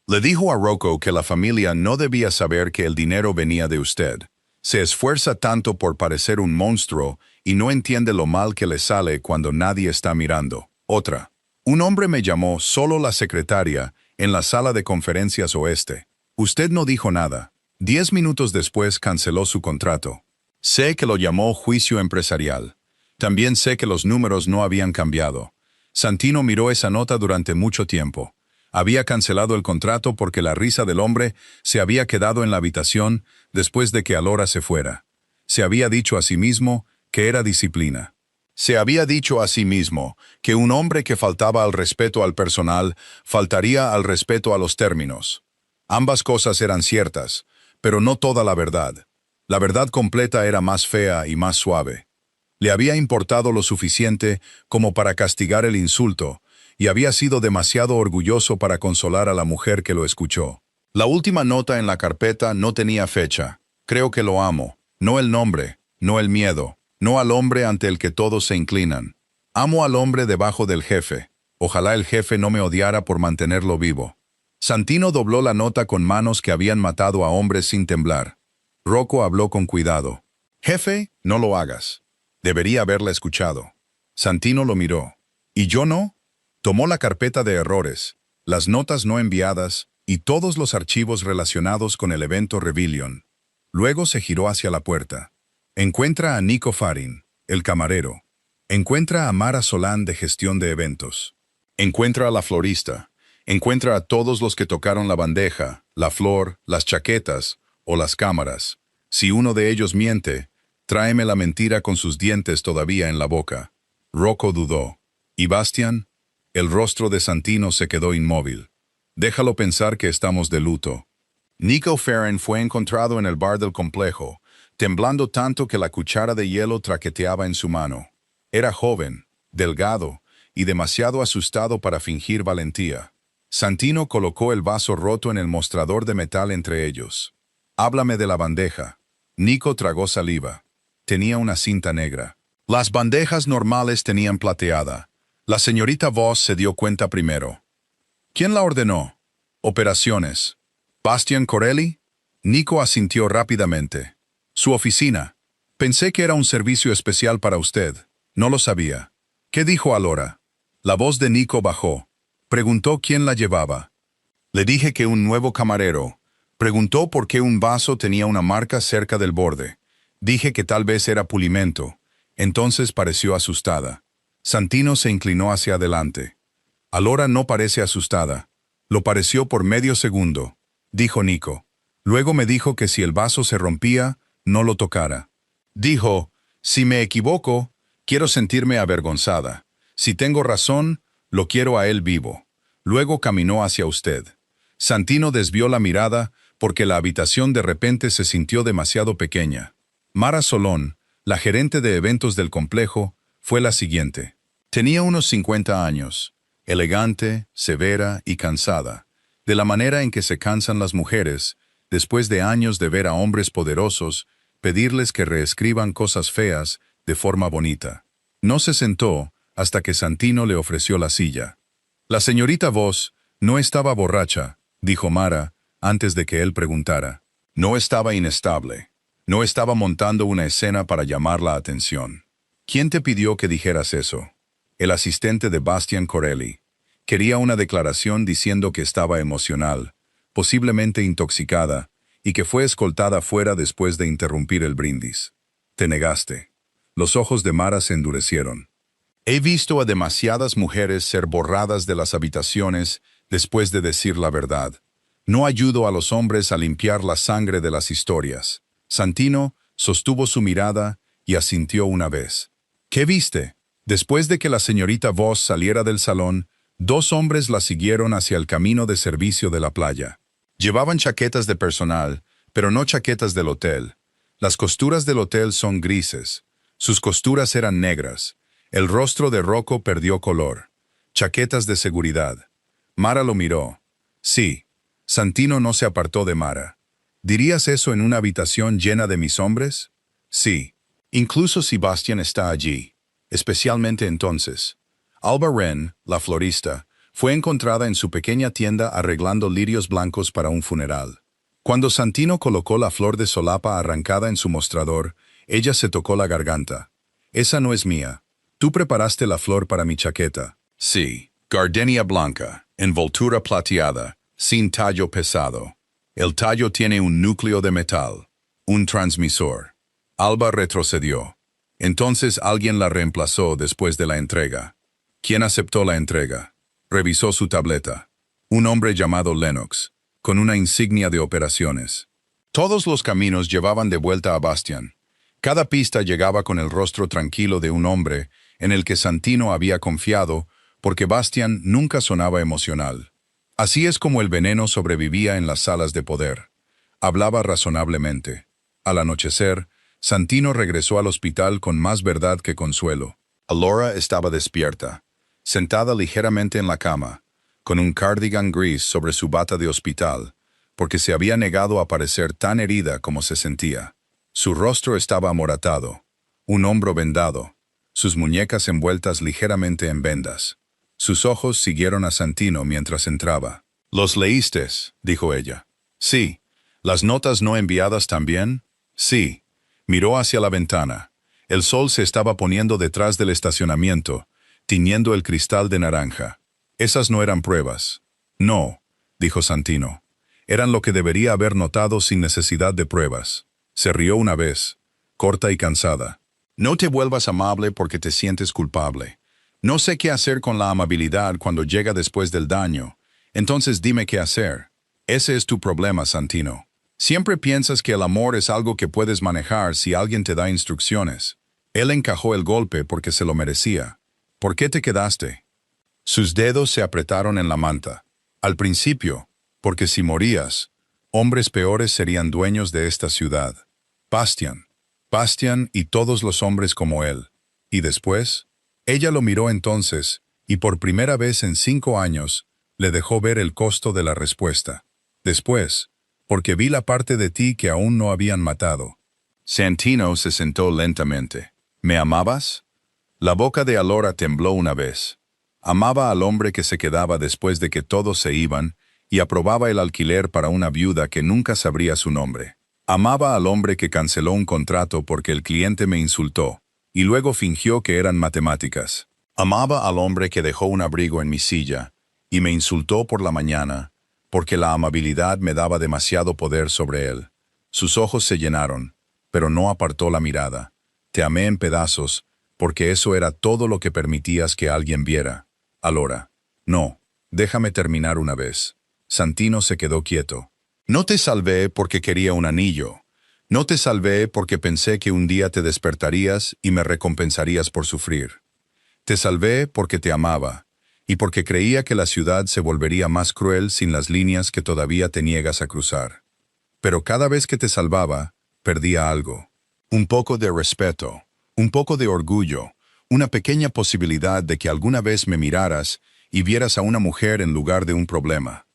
Le dijo a Rocco que la familia no debía saber que el dinero venía de usted. Se esfuerza tanto por parecer un monstruo y no entiende lo mal que le sale cuando nadie está mirando». Otra. «Un hombre me llamó, solo la secretaria, en la sala de conferencias oeste. Usted no dijo nada. 10 minutos después canceló su contrato. Sé que lo llamó juicio empresarial. También sé que los números no habían cambiado». Santino miró esa nota durante mucho tiempo. Había cancelado el contrato porque la risa del hombre se había quedado en la habitación después de que Alora se fuera. Se había dicho a sí mismo que era disciplina. Se había dicho a sí mismo que un hombre que faltaba al respeto al personal faltaría al respeto a los términos. Ambas cosas eran ciertas, pero no toda la verdad. La verdad completa era más fea y más suave. Le había importado lo suficiente como para castigar el insulto, y había sido demasiado orgulloso para consolar a la mujer que lo escuchó. La última nota en la carpeta no tenía fecha. «Creo que lo amo. No el nombre, no el miedo, no al hombre ante el que todos se inclinan. Amo al hombre debajo del jefe. Ojalá el jefe no me odiara por mantenerlo vivo». Santino dobló la nota con manos que habían matado a hombres sin temblar. Rocco habló con cuidado. «Jefe, no lo hagas». Debería haberla escuchado. Santino lo miró. «¿Y yo no?». Tomó la carpeta de errores, las notas no enviadas y todos los archivos relacionados con el evento Rebellion. Luego se giró hacia la puerta. Encuentra a Nico Farin, el camarero. Encuentra a Mara Solán de gestión de eventos. Encuentra a la florista. Encuentra a todos los que tocaron la bandeja, la flor, las chaquetas o las cámaras. Si uno de ellos miente, tráeme la mentira con sus dientes todavía en la boca». Rocco dudó. «¿Y Bastian?». El rostro de Santino se quedó inmóvil. «Déjalo pensar que estamos de luto». Nico Farin fue encontrado en el bar del complejo, temblando tanto que la cuchara de hielo traqueteaba en su mano. Era joven, delgado y demasiado asustado para fingir valentía. Santino colocó el vaso roto en el mostrador de metal entre ellos. «Háblame de la bandeja». Nico tragó saliva. Tenía una cinta negra. Las bandejas normales tenían plateada. La señorita Voss se dio cuenta primero. ¿Quién la ordenó? Operaciones. ¿Bastian Corelli? Nico asintió rápidamente. Su oficina. Pensé que era un servicio especial para usted. No lo sabía. ¿Qué dijo Alora? La voz de Nico bajó. Preguntó quién la llevaba. Le dije que un nuevo camarero. Preguntó por qué un vaso tenía una marca cerca del borde. Dije que tal vez era pulimento. Entonces pareció asustada. Santino se inclinó hacia adelante. Alora no parece asustada. Lo pareció por medio segundo, dijo Nico. Luego me dijo que si el vaso se rompía, no lo tocara. Dijo, si me equivoco, quiero sentirme avergonzada. Si tengo razón, lo quiero a él vivo. Luego caminó hacia usted. Santino desvió la mirada porque la habitación de repente se sintió demasiado pequeña. Mara Solón, la gerente de eventos del complejo, fue la siguiente. Tenía unos 50 años, elegante, severa y cansada, de la manera en que se cansan las mujeres, después de años de ver a hombres poderosos, pedirles que reescriban cosas feas de forma bonita. No se sentó hasta que Santino le ofreció la silla. La señorita Voss no estaba borracha, dijo Mara, antes de que él preguntara. No estaba inestable. No estaba montando una escena para llamar la atención. ¿Quién te pidió que dijeras eso? El asistente de Bastian Corelli. Quería una declaración diciendo que estaba emocional, posiblemente intoxicada, y que fue escoltada fuera después de interrumpir el brindis. Te negaste. Los ojos de Mara se endurecieron. He visto a demasiadas mujeres ser borradas de las habitaciones después de decir la verdad. No ayudo a los hombres a limpiar la sangre de las historias. Santino sostuvo su mirada y asintió una vez. ¿Qué viste? Después de que la señorita Voss saliera del salón, 2 hombres la siguieron hacia el camino de servicio de la playa. Llevaban chaquetas de personal, pero no chaquetas del hotel. Las costuras del hotel son grises. Sus costuras eran negras. El rostro de Rocco perdió color. Chaquetas de seguridad. Mara lo miró. Sí. Santino no se apartó de Mara. ¿Dirías eso en una habitación llena de mis hombres? Sí. Incluso si Bastian está allí. Especialmente entonces. Alba Wren, la florista, fue encontrada en su pequeña tienda arreglando lirios blancos para un funeral. Cuando Santino colocó la flor de solapa arrancada en su mostrador, ella se tocó la garganta. Esa no es mía. Tú preparaste la flor para mi chaqueta. Sí. Gardenia blanca, envoltura plateada, sin tallo pesado. El tallo tiene un núcleo de metal, un transmisor. Alba retrocedió. Entonces alguien la reemplazó después de la entrega. ¿Quién aceptó la entrega? Revisó su tableta. Un hombre llamado Lennox, con una insignia de operaciones. Todos los caminos llevaban de vuelta a Bastian. Cada pista llegaba con el rostro tranquilo de un hombre en el que Santino había confiado porque Bastian nunca sonaba emocional. Así es como el veneno sobrevivía en las salas de poder. Hablaba razonablemente. Al anochecer, Santino regresó al hospital con más verdad que consuelo. Alora estaba despierta, sentada ligeramente en la cama, con un cardigan gris sobre su bata de hospital, porque se había negado a parecer tan herida como se sentía. Su rostro estaba amoratado, un hombro vendado, sus muñecas envueltas ligeramente en vendas. Sus ojos siguieron a Santino mientras entraba. «¿Los leíste?», dijo ella. «Sí». «¿Las notas no enviadas también?» «Sí». Miró hacia la ventana. El sol se estaba poniendo detrás del estacionamiento, tiñendo el cristal de naranja. Esas no eran pruebas. «No», dijo Santino. «Eran lo que debería haber notado sin necesidad de pruebas». Se rió una vez, corta y cansada. «No te vuelvas amable porque te sientes culpable. No sé qué hacer con la amabilidad cuando llega después del daño. Entonces dime qué hacer. Ese es tu problema, Santino. Siempre piensas que el amor es algo que puedes manejar si alguien te da instrucciones. Él encajó el golpe porque se lo merecía. ¿Por qué te quedaste?» Sus dedos se apretaron en la manta. Al principio, porque si morías, hombres peores serían dueños de esta ciudad. Bastian y todos los hombres como él. Y después, ella lo miró entonces, y por primera vez en 5 años, le dejó ver el costo de la respuesta. Después, porque vi la parte de ti que aún no habían matado. Santino se sentó lentamente. «¿Me amabas?» La boca de Alora tembló una vez. Amaba al hombre que se quedaba después de que todos se iban y aprobaba el alquiler para una viuda que nunca sabría su nombre. Amaba al hombre que canceló un contrato porque el cliente me insultó y luego fingió que eran matemáticas. Amaba al hombre que dejó un abrigo en mi silla y me insultó por la mañana porque la amabilidad me daba demasiado poder sobre él. Sus ojos se llenaron, pero no apartó la mirada. Te amé en pedazos, porque eso era todo lo que permitías que alguien viera. Alora. No, déjame terminar una vez. Santino se quedó quieto. No te salvé porque quería un anillo. No te salvé porque pensé que un día te despertarías y me recompensarías por sufrir. Te salvé porque te amaba, y porque creía que la ciudad se volvería más cruel sin las líneas que todavía te niegas a cruzar. Pero cada vez que te salvaba, perdía algo. Un poco de respeto, un poco de orgullo, una pequeña posibilidad de que alguna vez me miraras y vieras a una mujer en lugar de un problema.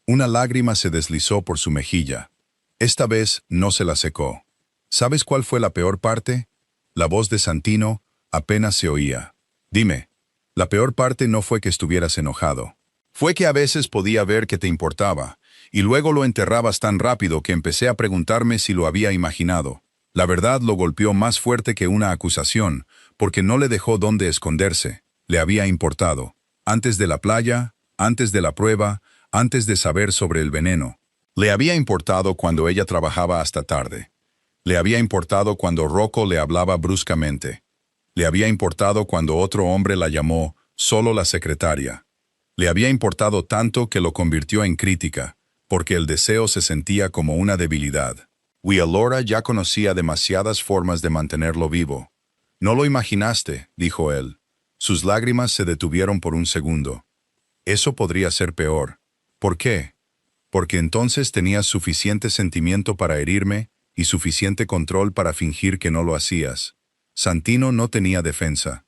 Una lágrima se deslizó por su mejilla. Esta vez no se la secó. ¿Sabes cuál fue la peor parte? La voz de Santino apenas se oía. Dime, la peor parte no fue que estuvieras enojado. Fue que a veces podía ver que te importaba, y luego lo enterrabas tan rápido que empecé a preguntarme si lo había imaginado. La verdad lo golpeó más fuerte que una acusación, porque no le dejó dónde esconderse. Le había importado. Antes de la playa, antes de la prueba, antes de saber sobre el veneno. Le había importado cuando ella trabajaba hasta tarde. Le había importado cuando Rocco le hablaba bruscamente. Le había importado cuando otro hombre la llamó solo la secretaria. Le había importado tanto que lo convirtió en crítica, porque el deseo se sentía como una debilidad. Alora ya conocía demasiadas formas de mantenerlo vivo. No lo imaginaste, dijo él. Sus lágrimas se detuvieron por un segundo. Eso podría ser peor. ¿Por qué? Porque entonces tenías suficiente sentimiento para herirme y suficiente control para fingir que no lo hacías. Santino no tenía defensa.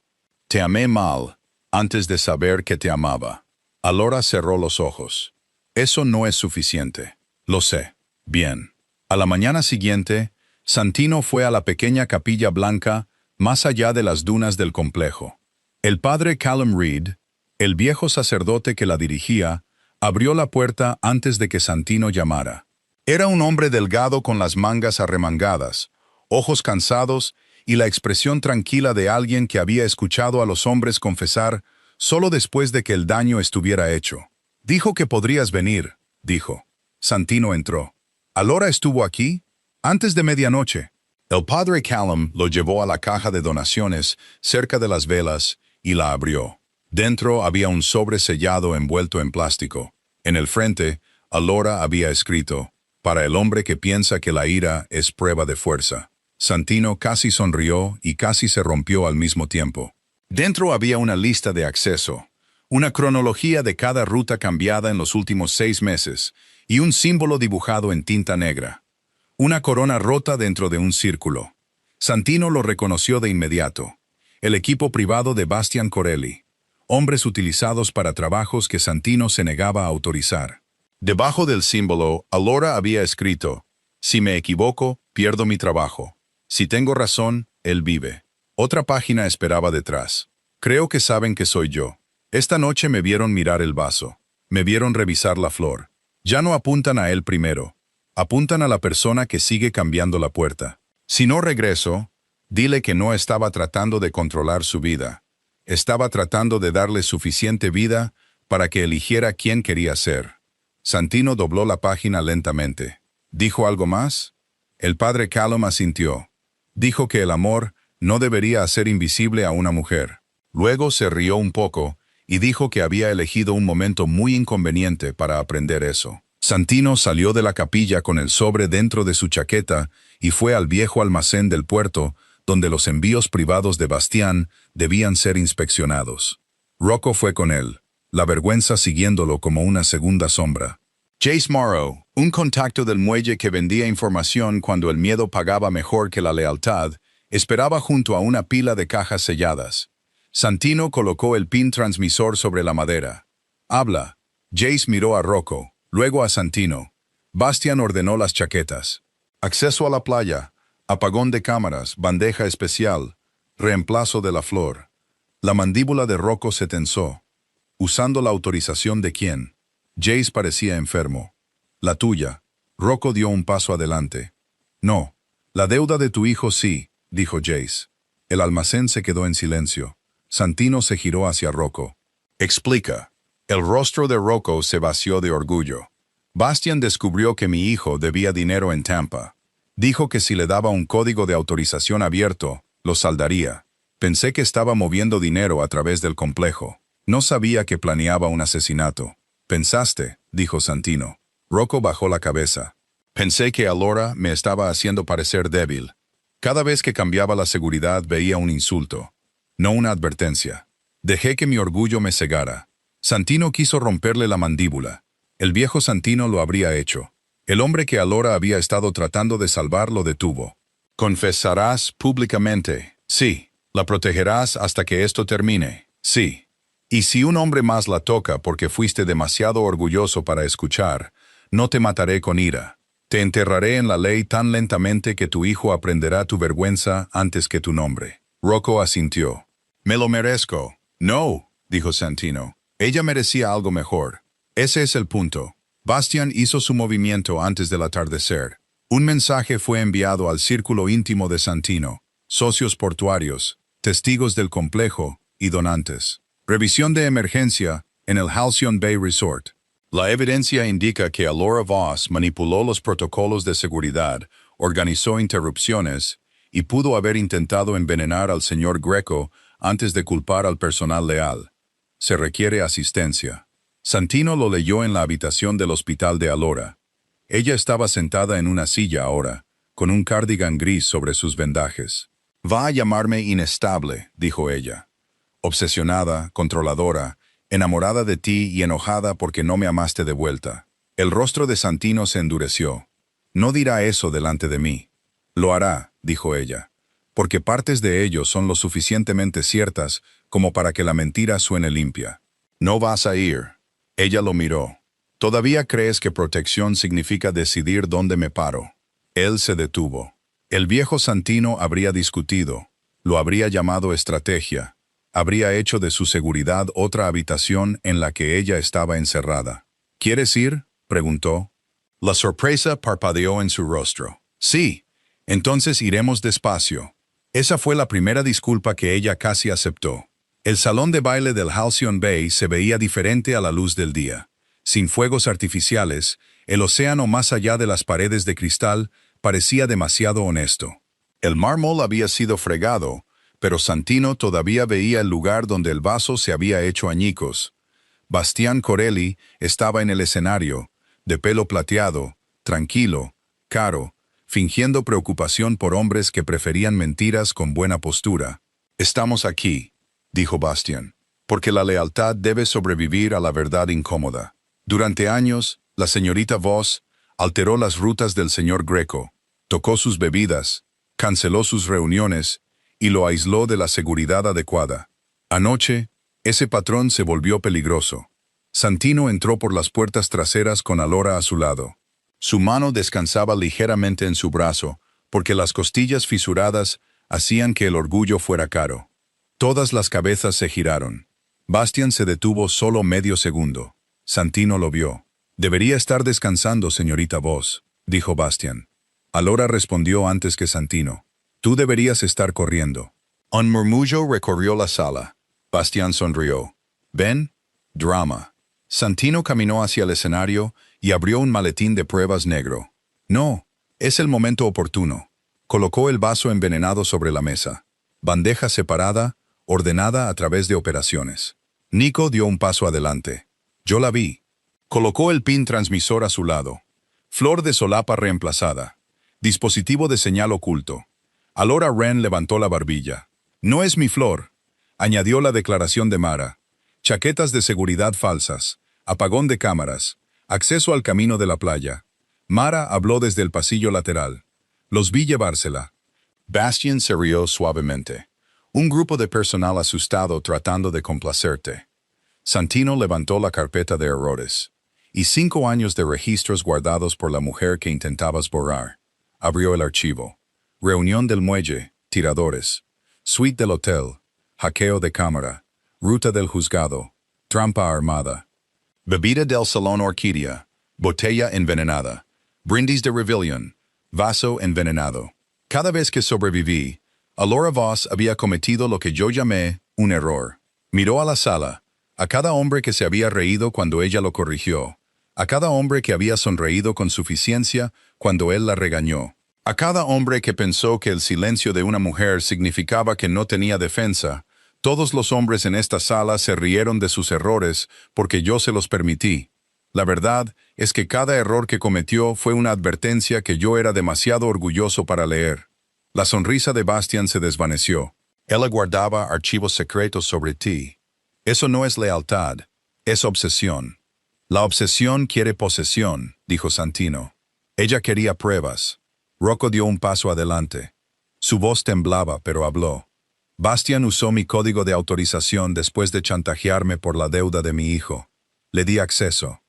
Te amé mal, antes de saber que te amaba. Alora cerró los ojos. Eso no es suficiente. Lo sé. Bien. A la mañana siguiente, Santino fue a la pequeña capilla blanca más allá de las dunas del complejo. El padre Callum Reed, el viejo sacerdote que la dirigía, abrió la puerta antes de que Santino llamara. Era un hombre delgado con las mangas arremangadas, ojos cansados y la expresión tranquila de alguien que había escuchado a los hombres confesar solo después de que el daño estuviera hecho. Dijo que podrías venir, dijo. Santino entró. ¿Alora estuvo aquí? Antes de medianoche. El padre Callum lo llevó a la caja de donaciones cerca de las velas y la abrió. Dentro había un sobre sellado envuelto en plástico. En el frente, Alora había escrito: para el hombre que piensa que la ira es prueba de fuerza. Santino casi sonrió y casi se rompió al mismo tiempo. Dentro había una lista de acceso, una cronología de cada ruta cambiada en los últimos 6 meses y un símbolo dibujado en tinta negra. Una corona rota dentro de un círculo. Santino lo reconoció de inmediato. El equipo privado de Bastian Corelli. Hombres utilizados para trabajos que Santino se negaba a autorizar. Debajo del símbolo, Alora había escrito: si me equivoco, pierdo mi trabajo. Si tengo razón, él vive. Otra página esperaba detrás. Creo que saben que soy yo. Esta noche me vieron mirar el vaso. Me vieron revisar la flor. Ya no apuntan a él primero. Apuntan a la persona que sigue cambiando la puerta. Si no regreso, dile que no estaba tratando de controlar su vida. Estaba tratando de darle suficiente vida para que eligiera quién quería ser. Santino dobló la página lentamente. ¿Dijo algo más? El padre Callum asintió. Dijo que el amor no debería hacer invisible a una mujer. Luego se rió un poco y dijo que había elegido un momento muy inconveniente para aprender eso. Santino salió de la capilla con el sobre dentro de su chaqueta y fue al viejo almacén del puerto, donde los envíos privados de Bastián debían ser inspeccionados. Rocco fue con él, la vergüenza siguiéndolo como una segunda sombra. Jace Morrow, un contacto del muelle que vendía información cuando el miedo pagaba mejor que la lealtad, esperaba junto a una pila de cajas selladas. Santino colocó el pin transmisor sobre la madera. «Habla». Jace miró a Rocco, luego a Santino. Bastian ordenó las chaquetas. Acceso a la playa, apagón de cámaras, bandeja especial, reemplazo de la flor. La mandíbula de Rocco se tensó. ¿Usando la autorización de quién? Jace parecía enfermo. La tuya. Rocco dio un paso adelante. No. La deuda de tu hijo sí, dijo Jace. El almacén se quedó en silencio. Santino se giró hacia Rocco. Explica. El rostro de Rocco se vació de orgullo. Bastian descubrió que mi hijo debía dinero en Tampa. Dijo que si le daba un código de autorización abierto, lo saldaría. Pensé que estaba moviendo dinero a través del complejo. No sabía que planeaba un asesinato. Pensaste, dijo Santino. Rocco bajó la cabeza. Pensé que Alora me estaba haciendo parecer débil. Cada vez que cambiaba la seguridad veía un insulto, no una advertencia. Dejé que mi orgullo me cegara. Santino quiso romperle la mandíbula. El viejo Santino lo habría hecho. El hombre que Alora había estado tratando de salvar lo detuvo. Confesarás públicamente. Sí. La protegerás hasta que esto termine. Sí. Y si un hombre más la toca porque fuiste demasiado orgulloso para escuchar, no te mataré con ira. Te enterraré en la ley tan lentamente que tu hijo aprenderá tu vergüenza antes que tu nombre. Rocco asintió. Me lo merezco. No, dijo Santino. Ella merecía algo mejor. Ese es el punto. Bastian hizo su movimiento antes del atardecer. Un mensaje fue enviado al círculo íntimo de Santino, socios portuarios, testigos del complejo y donantes. Revisión de emergencia en el Halcyon Bay Resort. La evidencia indica que Alora Voss manipuló los protocolos de seguridad, organizó interrupciones y pudo haber intentado envenenar al señor Greco antes de culpar al personal leal. Se requiere asistencia. Santino lo leyó en la habitación del hospital de Alora. Ella estaba sentada en una silla ahora, con un cardigan gris sobre sus vendajes. Va a llamarme inestable, dijo ella. Obsesionada, controladora, enamorada de ti y enojada porque no me amaste de vuelta. El rostro de Santino se endureció. No dirá eso delante de mí. Lo hará, dijo ella, porque partes de ello son lo suficientemente ciertas como para que la mentira suene limpia. No vas a ir. Ella lo miró. ¿Todavía crees que protección significa decidir dónde me paro? Él se detuvo. El viejo Santino habría discutido, lo habría llamado estrategia, habría hecho de su seguridad otra habitación en la que ella estaba encerrada. ¿Quieres ir?, preguntó. La sorpresa parpadeó en su rostro. Sí, entonces iremos despacio. Esa fue la primera disculpa que ella casi aceptó. El salón de baile del Halcyon Bay se veía diferente a la luz del día. Sin fuegos artificiales, el océano más allá de las paredes de cristal parecía demasiado honesto. El mármol había sido fregado, pero Santino todavía veía el lugar donde el vaso se había hecho añicos. Bastián Corelli estaba en el escenario, de pelo plateado, tranquilo, caro, fingiendo preocupación por hombres que preferían mentiras con buena postura. «Estamos aquí», dijo Bastián, «porque la lealtad debe sobrevivir a la verdad incómoda». Durante años, la señorita Voss alteró las rutas del señor Greco, tocó sus bebidas, canceló sus reuniones y lo aisló de la seguridad adecuada. Anoche, ese patrón se volvió peligroso. Santino entró por las puertas traseras con Alora a su lado. Su mano descansaba ligeramente en su brazo, porque las costillas fisuradas hacían que el orgullo fuera caro. Todas las cabezas se giraron. Bastián se detuvo solo medio segundo. Santino lo vio. «Debería estar descansando, señorita Voss», dijo Bastián. Alora respondió antes que Santino. «Tú deberías estar corriendo». Un murmullo recorrió la sala. Bastián sonrió. «¿Ven? Drama». Santino caminó hacia el escenario y abrió un maletín de pruebas negro. «No, es el momento oportuno». Colocó el vaso envenenado sobre la mesa. Bandeja separada, ordenada a través de operaciones. Nico dio un paso adelante. «Yo la vi». Colocó el pin transmisor a su lado. Flor de solapa reemplazada. Dispositivo de señal oculto. Alora Wren levantó la barbilla. «No es mi flor», añadió la declaración de Mara. «Chaquetas de seguridad falsas, apagón de cámaras, acceso al camino de la playa». Mara habló desde el pasillo lateral. «Los vi llevársela». Bastian se rió suavemente. «Un grupo de personal asustado tratando de complacerte». Santino levantó la carpeta de errores. «Y 5 años de registros guardados por la mujer que intentabas borrar». Abrió el archivo. «Reunión del muelle, tiradores. Suite del hotel. hackeo de cámara, ruta del juzgado, trampa armada, bebida del salón orquídea, botella envenenada, brindis de rebelión, vaso envenenado. Cada vez que sobreviví, Alora Voss había cometido lo que yo llamé un error. Miró a la sala, a cada hombre que se había reído cuando ella lo corrigió, a cada hombre que había sonreído con suficiencia cuando él la regañó, a cada hombre que pensó que el silencio de una mujer significaba que no tenía defensa. Todos los hombres en esta sala se rieron de sus errores porque yo se los permití. La verdad es que cada error que cometió fue una advertencia que yo era demasiado orgulloso para leer. La sonrisa de Bastian se desvaneció. Ella guardaba archivos secretos sobre ti. Eso no es lealtad, es obsesión. La obsesión quiere posesión, dijo Santino. Ella quería pruebas. Rocco dio un paso adelante. Su voz temblaba, pero habló. Bastian usó mi código de autorización después de chantajearme por la deuda de mi hijo. Le di acceso.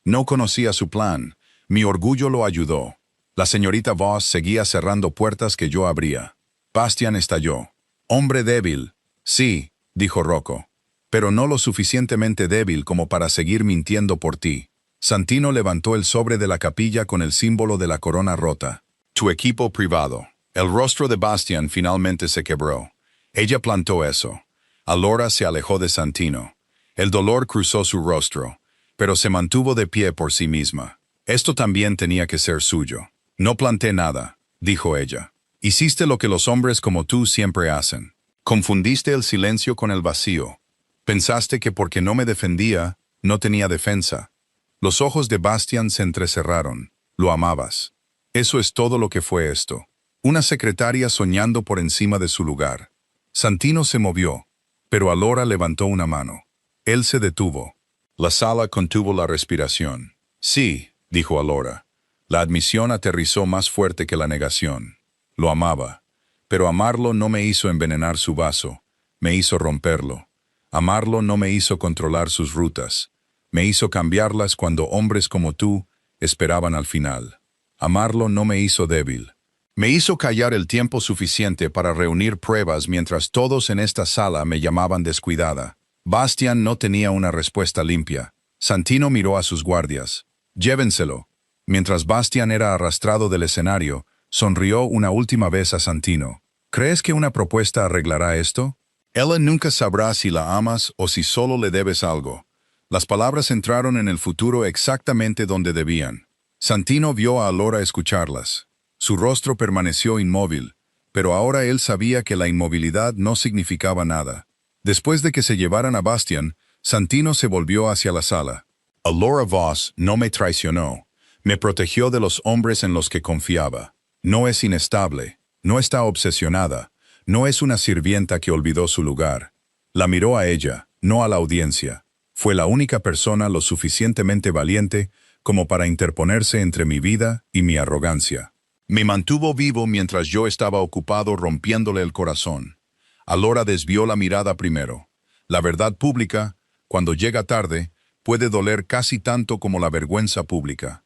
No conocía su plan. Mi orgullo lo ayudó. La señorita Voss seguía cerrando puertas que yo abría. Bastian estalló. Hombre débil. Sí, dijo Rocco. Pero no lo suficientemente débil como para seguir mintiendo por ti. Santino levantó el sobre de la capilla con el símbolo de la corona rota. Tu equipo privado. El rostro de Bastian finalmente se quebró. Ella plantó eso. Alora se alejó de Santino. El dolor cruzó su rostro, pero se mantuvo de pie por sí misma. Esto también tenía que ser suyo. No planté nada, dijo ella. Hiciste lo que los hombres como tú siempre hacen. Confundiste el silencio con el vacío. Pensaste que porque no me defendía, no tenía defensa. Los ojos de Bastian se entrecerraron. Lo amabas. Eso es todo lo que fue esto. Una secretaria soñando por encima de su lugar. Santino se movió, pero Alora levantó una mano. Él se detuvo. La sala contuvo la respiración. Sí, dijo Alora. La admisión aterrizó más fuerte que la negación. Lo amaba, pero amarlo no me hizo envenenar su vaso, me hizo romperlo. Amarlo no me hizo controlar sus rutas, me hizo cambiarlas cuando hombres como tú esperaban al final. Amarlo no me hizo débil. Me hizo callar el tiempo suficiente para reunir pruebas mientras todos en esta sala me llamaban descuidada. Bastian no tenía una respuesta limpia. Santino miró a sus guardias. Llévenselo. Mientras Bastian era arrastrado del escenario, sonrió una última vez a Santino. ¿Crees que una propuesta arreglará esto? Ella nunca sabrá si la amas o si solo le debes algo. Las palabras entraron en el futuro exactamente donde debían. Santino vio a Alora escucharlas. Su rostro permaneció inmóvil, pero ahora él sabía que la inmovilidad no significaba nada. Después de que se llevaran a Bastian, Santino se volvió hacia la sala. Alora Voss no me traicionó. Me protegió de los hombres en los que confiaba. No es inestable, no está obsesionada, no es una sirvienta que olvidó su lugar. La miró a ella, no a la audiencia. Fue la única persona lo suficientemente valiente como para interponerse entre mi vida y mi arrogancia. Me mantuvo vivo mientras yo estaba ocupado rompiéndole el corazón. Alora desvió la mirada primero. La verdad pública, cuando llega tarde, puede doler casi tanto como la vergüenza pública.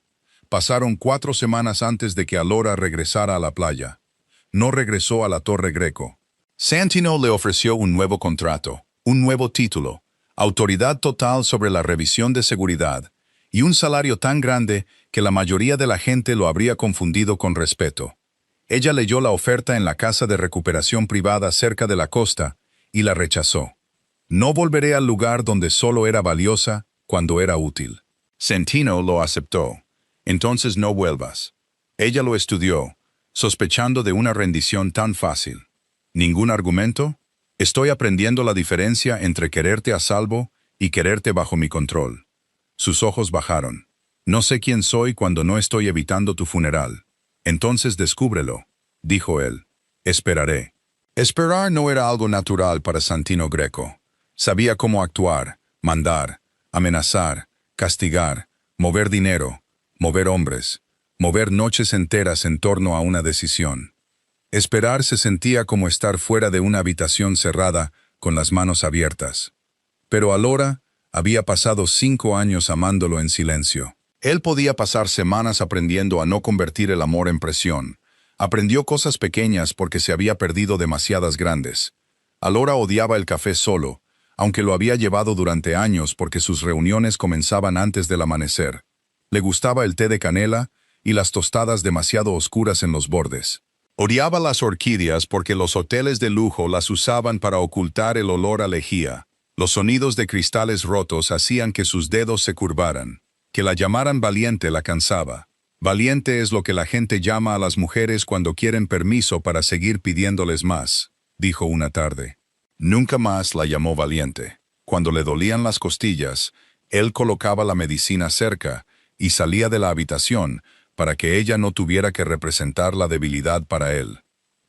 Pasaron 4 semanas antes de que Alora regresara a la playa. No regresó a la Torre Greco. Santino le ofreció un nuevo contrato, un nuevo título, autoridad total sobre la revisión de seguridad, y un salario tan grande que la mayoría de la gente lo habría confundido con respeto. Ella leyó la oferta en la casa de recuperación privada cerca de la costa y la rechazó. No volveré al lugar donde solo era valiosa cuando era útil. Santino lo aceptó. Entonces no vuelvas. Ella lo estudió, sospechando de una rendición tan fácil. ¿Ningún argumento? Estoy aprendiendo la diferencia entre quererte a salvo y quererte bajo mi control. Sus ojos bajaron. No sé quién soy cuando no estoy evitando tu funeral. Entonces descúbrelo, dijo él. Esperaré. Esperar no era algo natural para Santino Greco. Sabía cómo actuar, mandar, amenazar, castigar, mover dinero, mover hombres, mover noches enteras en torno a una decisión. Esperar se sentía como estar fuera de una habitación cerrada con las manos abiertas. Pero Alora había pasado 5 años amándolo en silencio. Él podía pasar semanas aprendiendo a no convertir el amor en presión. Aprendió cosas pequeñas porque se había perdido demasiadas grandes. Alora odiaba el café solo, aunque lo había llevado durante años porque sus reuniones comenzaban antes del amanecer. Le gustaba el té de canela y las tostadas demasiado oscuras en los bordes. Odiaba las orquídeas porque los hoteles de lujo las usaban para ocultar el olor a lejía. Los sonidos de cristales rotos hacían que sus dedos se curvaran. Que la llamaran valiente la cansaba. Valiente es lo que la gente llama a las mujeres cuando quieren permiso para seguir pidiéndoles más, dijo una tarde. Nunca más la llamó valiente. Cuando le dolían las costillas, él colocaba la medicina cerca y salía de la habitación para que ella no tuviera que representar la debilidad para él.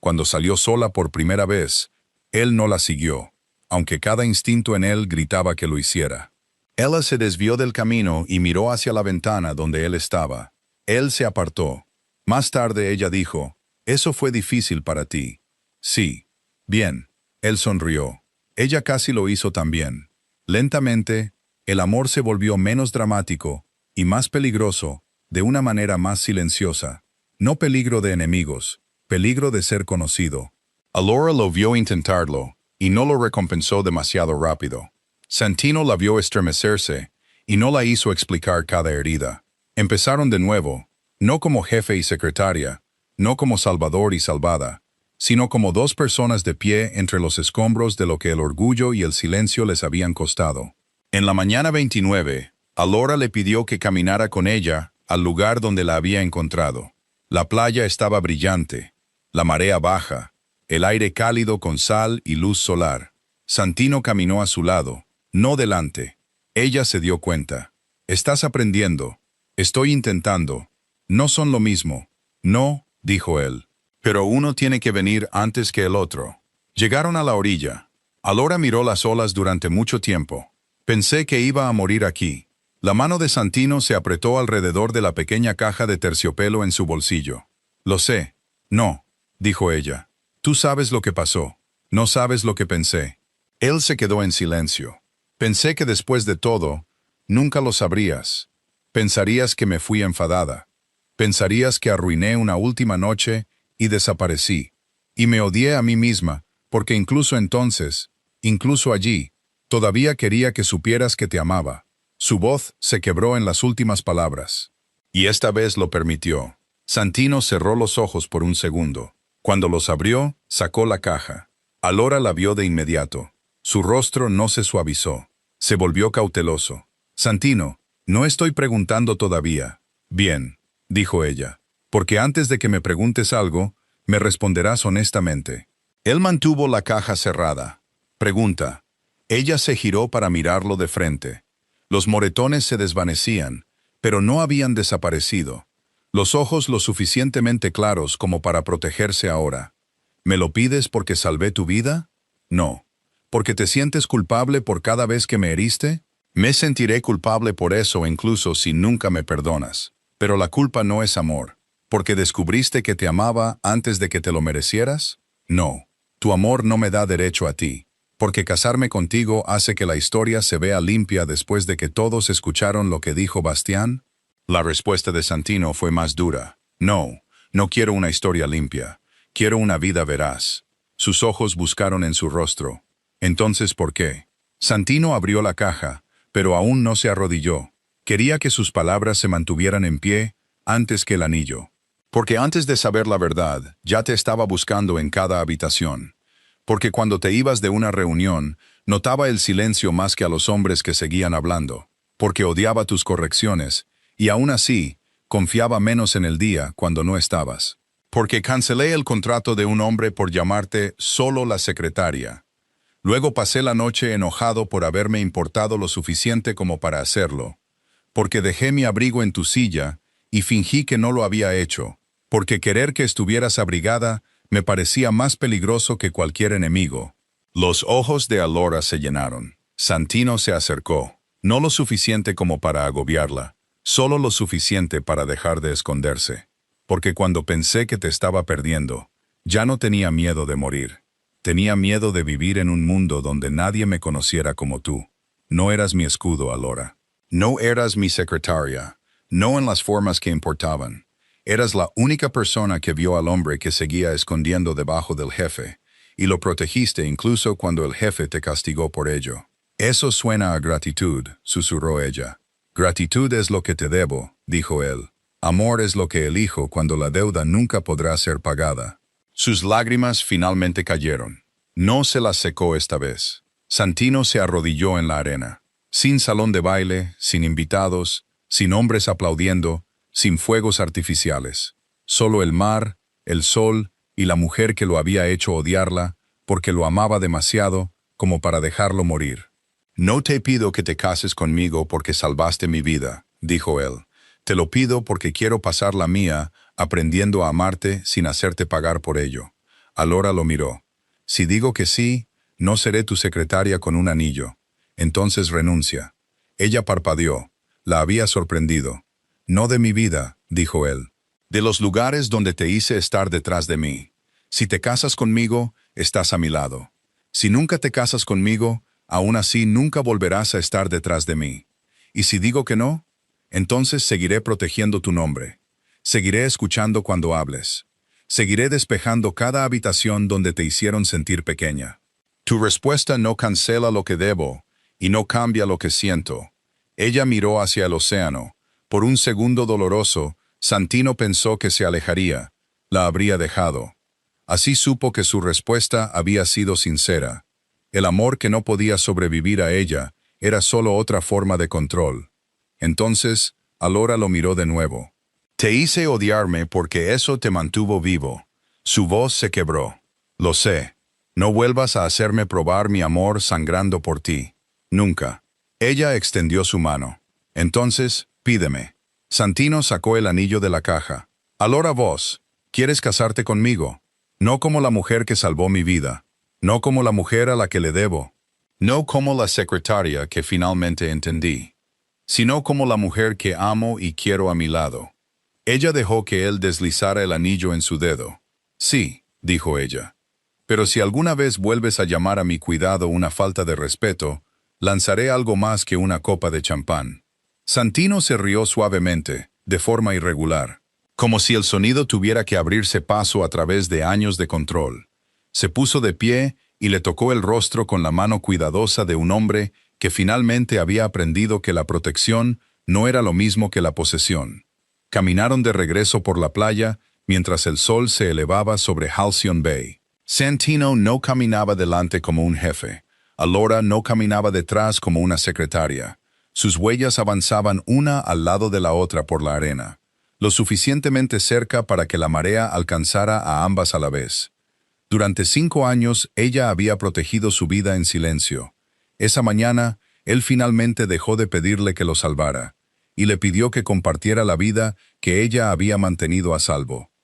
Cuando salió sola por primera vez, él no la siguió, aunque cada instinto en él gritaba que lo hiciera. Ella se desvió del camino y miró hacia la ventana donde él estaba. Él se apartó. Más tarde ella dijo, «Eso fue difícil para ti». «Sí». «Bien». Él sonrió. Ella casi lo hizo también. Lentamente, el amor se volvió menos dramático y más peligroso, de una manera más silenciosa. No peligro de enemigos, peligro de ser conocido. Alora lo vio intentarlo, y no lo recompensó demasiado rápido. Santino la vio estremecerse, y no la hizo explicar cada herida. Empezaron de nuevo, no como jefe y secretaria, no como salvador y salvada, sino como dos personas de pie entre los escombros de lo que el orgullo y el silencio les habían costado. En la mañana 29, Alora le pidió que caminara con ella al lugar donde la había encontrado. La playa estaba brillante, la marea baja, el aire cálido con sal y luz solar. Santino caminó a su lado, no delante. Ella se dio cuenta. «Estás aprendiendo. Estoy intentando. No son lo mismo». «No», dijo él. «Pero uno tiene que venir antes que el otro». Llegaron a la orilla. Alora miró las olas durante mucho tiempo. «Pensé que iba a morir aquí». La mano de Santino se apretó alrededor de la pequeña caja de terciopelo en su bolsillo. «Lo sé». «No», dijo ella. «Tú sabes lo que pasó. No sabes lo que pensé». Él se quedó en silencio. «Pensé que después de todo, nunca lo sabrías. Pensarías que me fui enfadada. Pensarías que arruiné una última noche y desaparecí. Y me odié a mí misma, porque incluso entonces, incluso allí, todavía quería que supieras que te amaba». Su voz se quebró en las últimas palabras. Y esta vez lo permitió. Santino cerró los ojos por un segundo. Cuando los abrió, sacó la caja. Alora la vio de inmediato. Su rostro no se suavizó. Se volvió cauteloso. «Santino, no estoy preguntando todavía». «Bien», dijo ella, «porque antes de que me preguntes algo, me responderás honestamente». Él mantuvo la caja cerrada. «Pregunta». Ella se giró para mirarlo de frente. Los moretones se desvanecían, pero no habían desaparecido. Los ojos lo suficientemente claros como para protegerse ahora. «¿Me lo pides porque salvé tu vida?» «No». «¿Porque te sientes culpable por cada vez que me heriste?» «Me sentiré culpable por eso incluso si nunca me perdonas. Pero la culpa no es amor. ¿Porque descubriste que te amaba antes de que te lo merecieras?» «No. Tu amor no me da derecho a ti. Porque casarme contigo hace que la historia se vea limpia después de que todos escucharon lo que dijo Bastián». La respuesta de Santino fue más dura. «No, no quiero una historia limpia. Quiero una vida veraz». Sus ojos buscaron en su rostro. «Entonces, ¿por qué?» Santino abrió la caja, pero aún no se arrodilló. Quería que sus palabras se mantuvieran en pie antes que el anillo. «Porque antes de saber la verdad, ya te estaba buscando en cada habitación. Porque cuando te ibas de una reunión, notaba el silencio más que a los hombres que seguían hablando. Porque odiaba tus correcciones, y aún así, confiaba menos en el día cuando no estabas. Porque cancelé el contrato de un hombre por llamarte solo la secretaria. Luego pasé la noche enojado por haberme importado lo suficiente como para hacerlo. Porque dejé mi abrigo en tu silla y fingí que no lo había hecho. Porque querer que estuvieras abrigada me parecía más peligroso que cualquier enemigo». Los ojos de Alora se llenaron. Santino se acercó, no lo suficiente como para agobiarla, solo lo suficiente para dejar de esconderse. «Porque cuando pensé que te estaba perdiendo, ya no tenía miedo de morir. Tenía miedo de vivir en un mundo donde nadie me conociera como tú. No eras mi escudo, Alora. No eras mi secretaria, no en las formas que importaban. Eras la única persona que vio al hombre que seguía escondiendo debajo del jefe, y lo protegiste incluso cuando el jefe te castigó por ello. Eso suena a gratitud, susurró ella. Gratitud es lo que te debo, dijo él. Amor es lo que elijo cuando la deuda nunca podrá ser pagada. Sus lágrimas finalmente cayeron. No se las secó esta vez. Santino se arrodilló en la arena. Sin salón de baile, sin invitados, sin hombres aplaudiendo, sin fuegos artificiales. Solo el mar, el sol y la mujer que lo había hecho odiarla, porque lo amaba demasiado como para dejarlo morir. No te pido que te cases conmigo porque salvaste mi vida, dijo él. Te lo pido porque quiero pasar la mía aprendiendo a amarte sin hacerte pagar por ello. Alora lo miró. Si digo que sí, no seré tu secretaria con un anillo. Entonces renuncia. Ella parpadeó. La había sorprendido. No de mi vida, dijo él. De los lugares donde te hice estar detrás de mí. Si te casas conmigo, estás a mi lado. Si nunca te casas conmigo, aún así nunca volverás a estar detrás de mí. Y si digo que no, entonces seguiré protegiendo tu nombre. Seguiré escuchando cuando hables. Seguiré despejando cada habitación donde te hicieron sentir pequeña. Tu respuesta no cancela lo que debo, y no cambia lo que siento. Ella miró hacia el océano. Por un segundo doloroso, Santino pensó que se alejaría. La habría dejado. Así supo que su respuesta había sido sincera. El amor que no podía sobrevivir a ella era solo otra forma de control. Entonces, Alora lo miró de nuevo. Te hice odiarme porque eso te mantuvo vivo. Su voz se quebró. Lo sé. No vuelvas a hacerme probar mi amor sangrando por ti. Nunca. Ella extendió su mano. Entonces, pídeme. Santino sacó el anillo de la caja. Alora vos, ¿quieres casarte conmigo? No como la mujer que salvó mi vida. No como la mujer a la que le debo. No como la secretaria que finalmente entendí. Sino como la mujer que amo y quiero a mi lado. Ella dejó que él deslizara el anillo en su dedo. Sí, dijo ella. Pero si alguna vez vuelves a llamar a mi cuidado una falta de respeto, lanzaré algo más que una copa de champán. Santino se rió suavemente, de forma irregular, como si el sonido tuviera que abrirse paso a través de años de control. Se puso de pie y le tocó el rostro con la mano cuidadosa de un hombre que finalmente había aprendido que la protección no era lo mismo que la posesión. Caminaron de regreso por la playa mientras el sol se elevaba sobre Halcyon Bay. Santino no caminaba delante como un jefe. Alora no caminaba detrás como una secretaria. Sus huellas avanzaban una al lado de la otra por la arena, lo suficientemente cerca para que la marea alcanzara a ambas a la vez. Durante 5 años ella había protegido su vida en silencio. Esa mañana, él finalmente dejó de pedirle que lo salvara, y le pidió que compartiera la vida que ella había mantenido a salvo.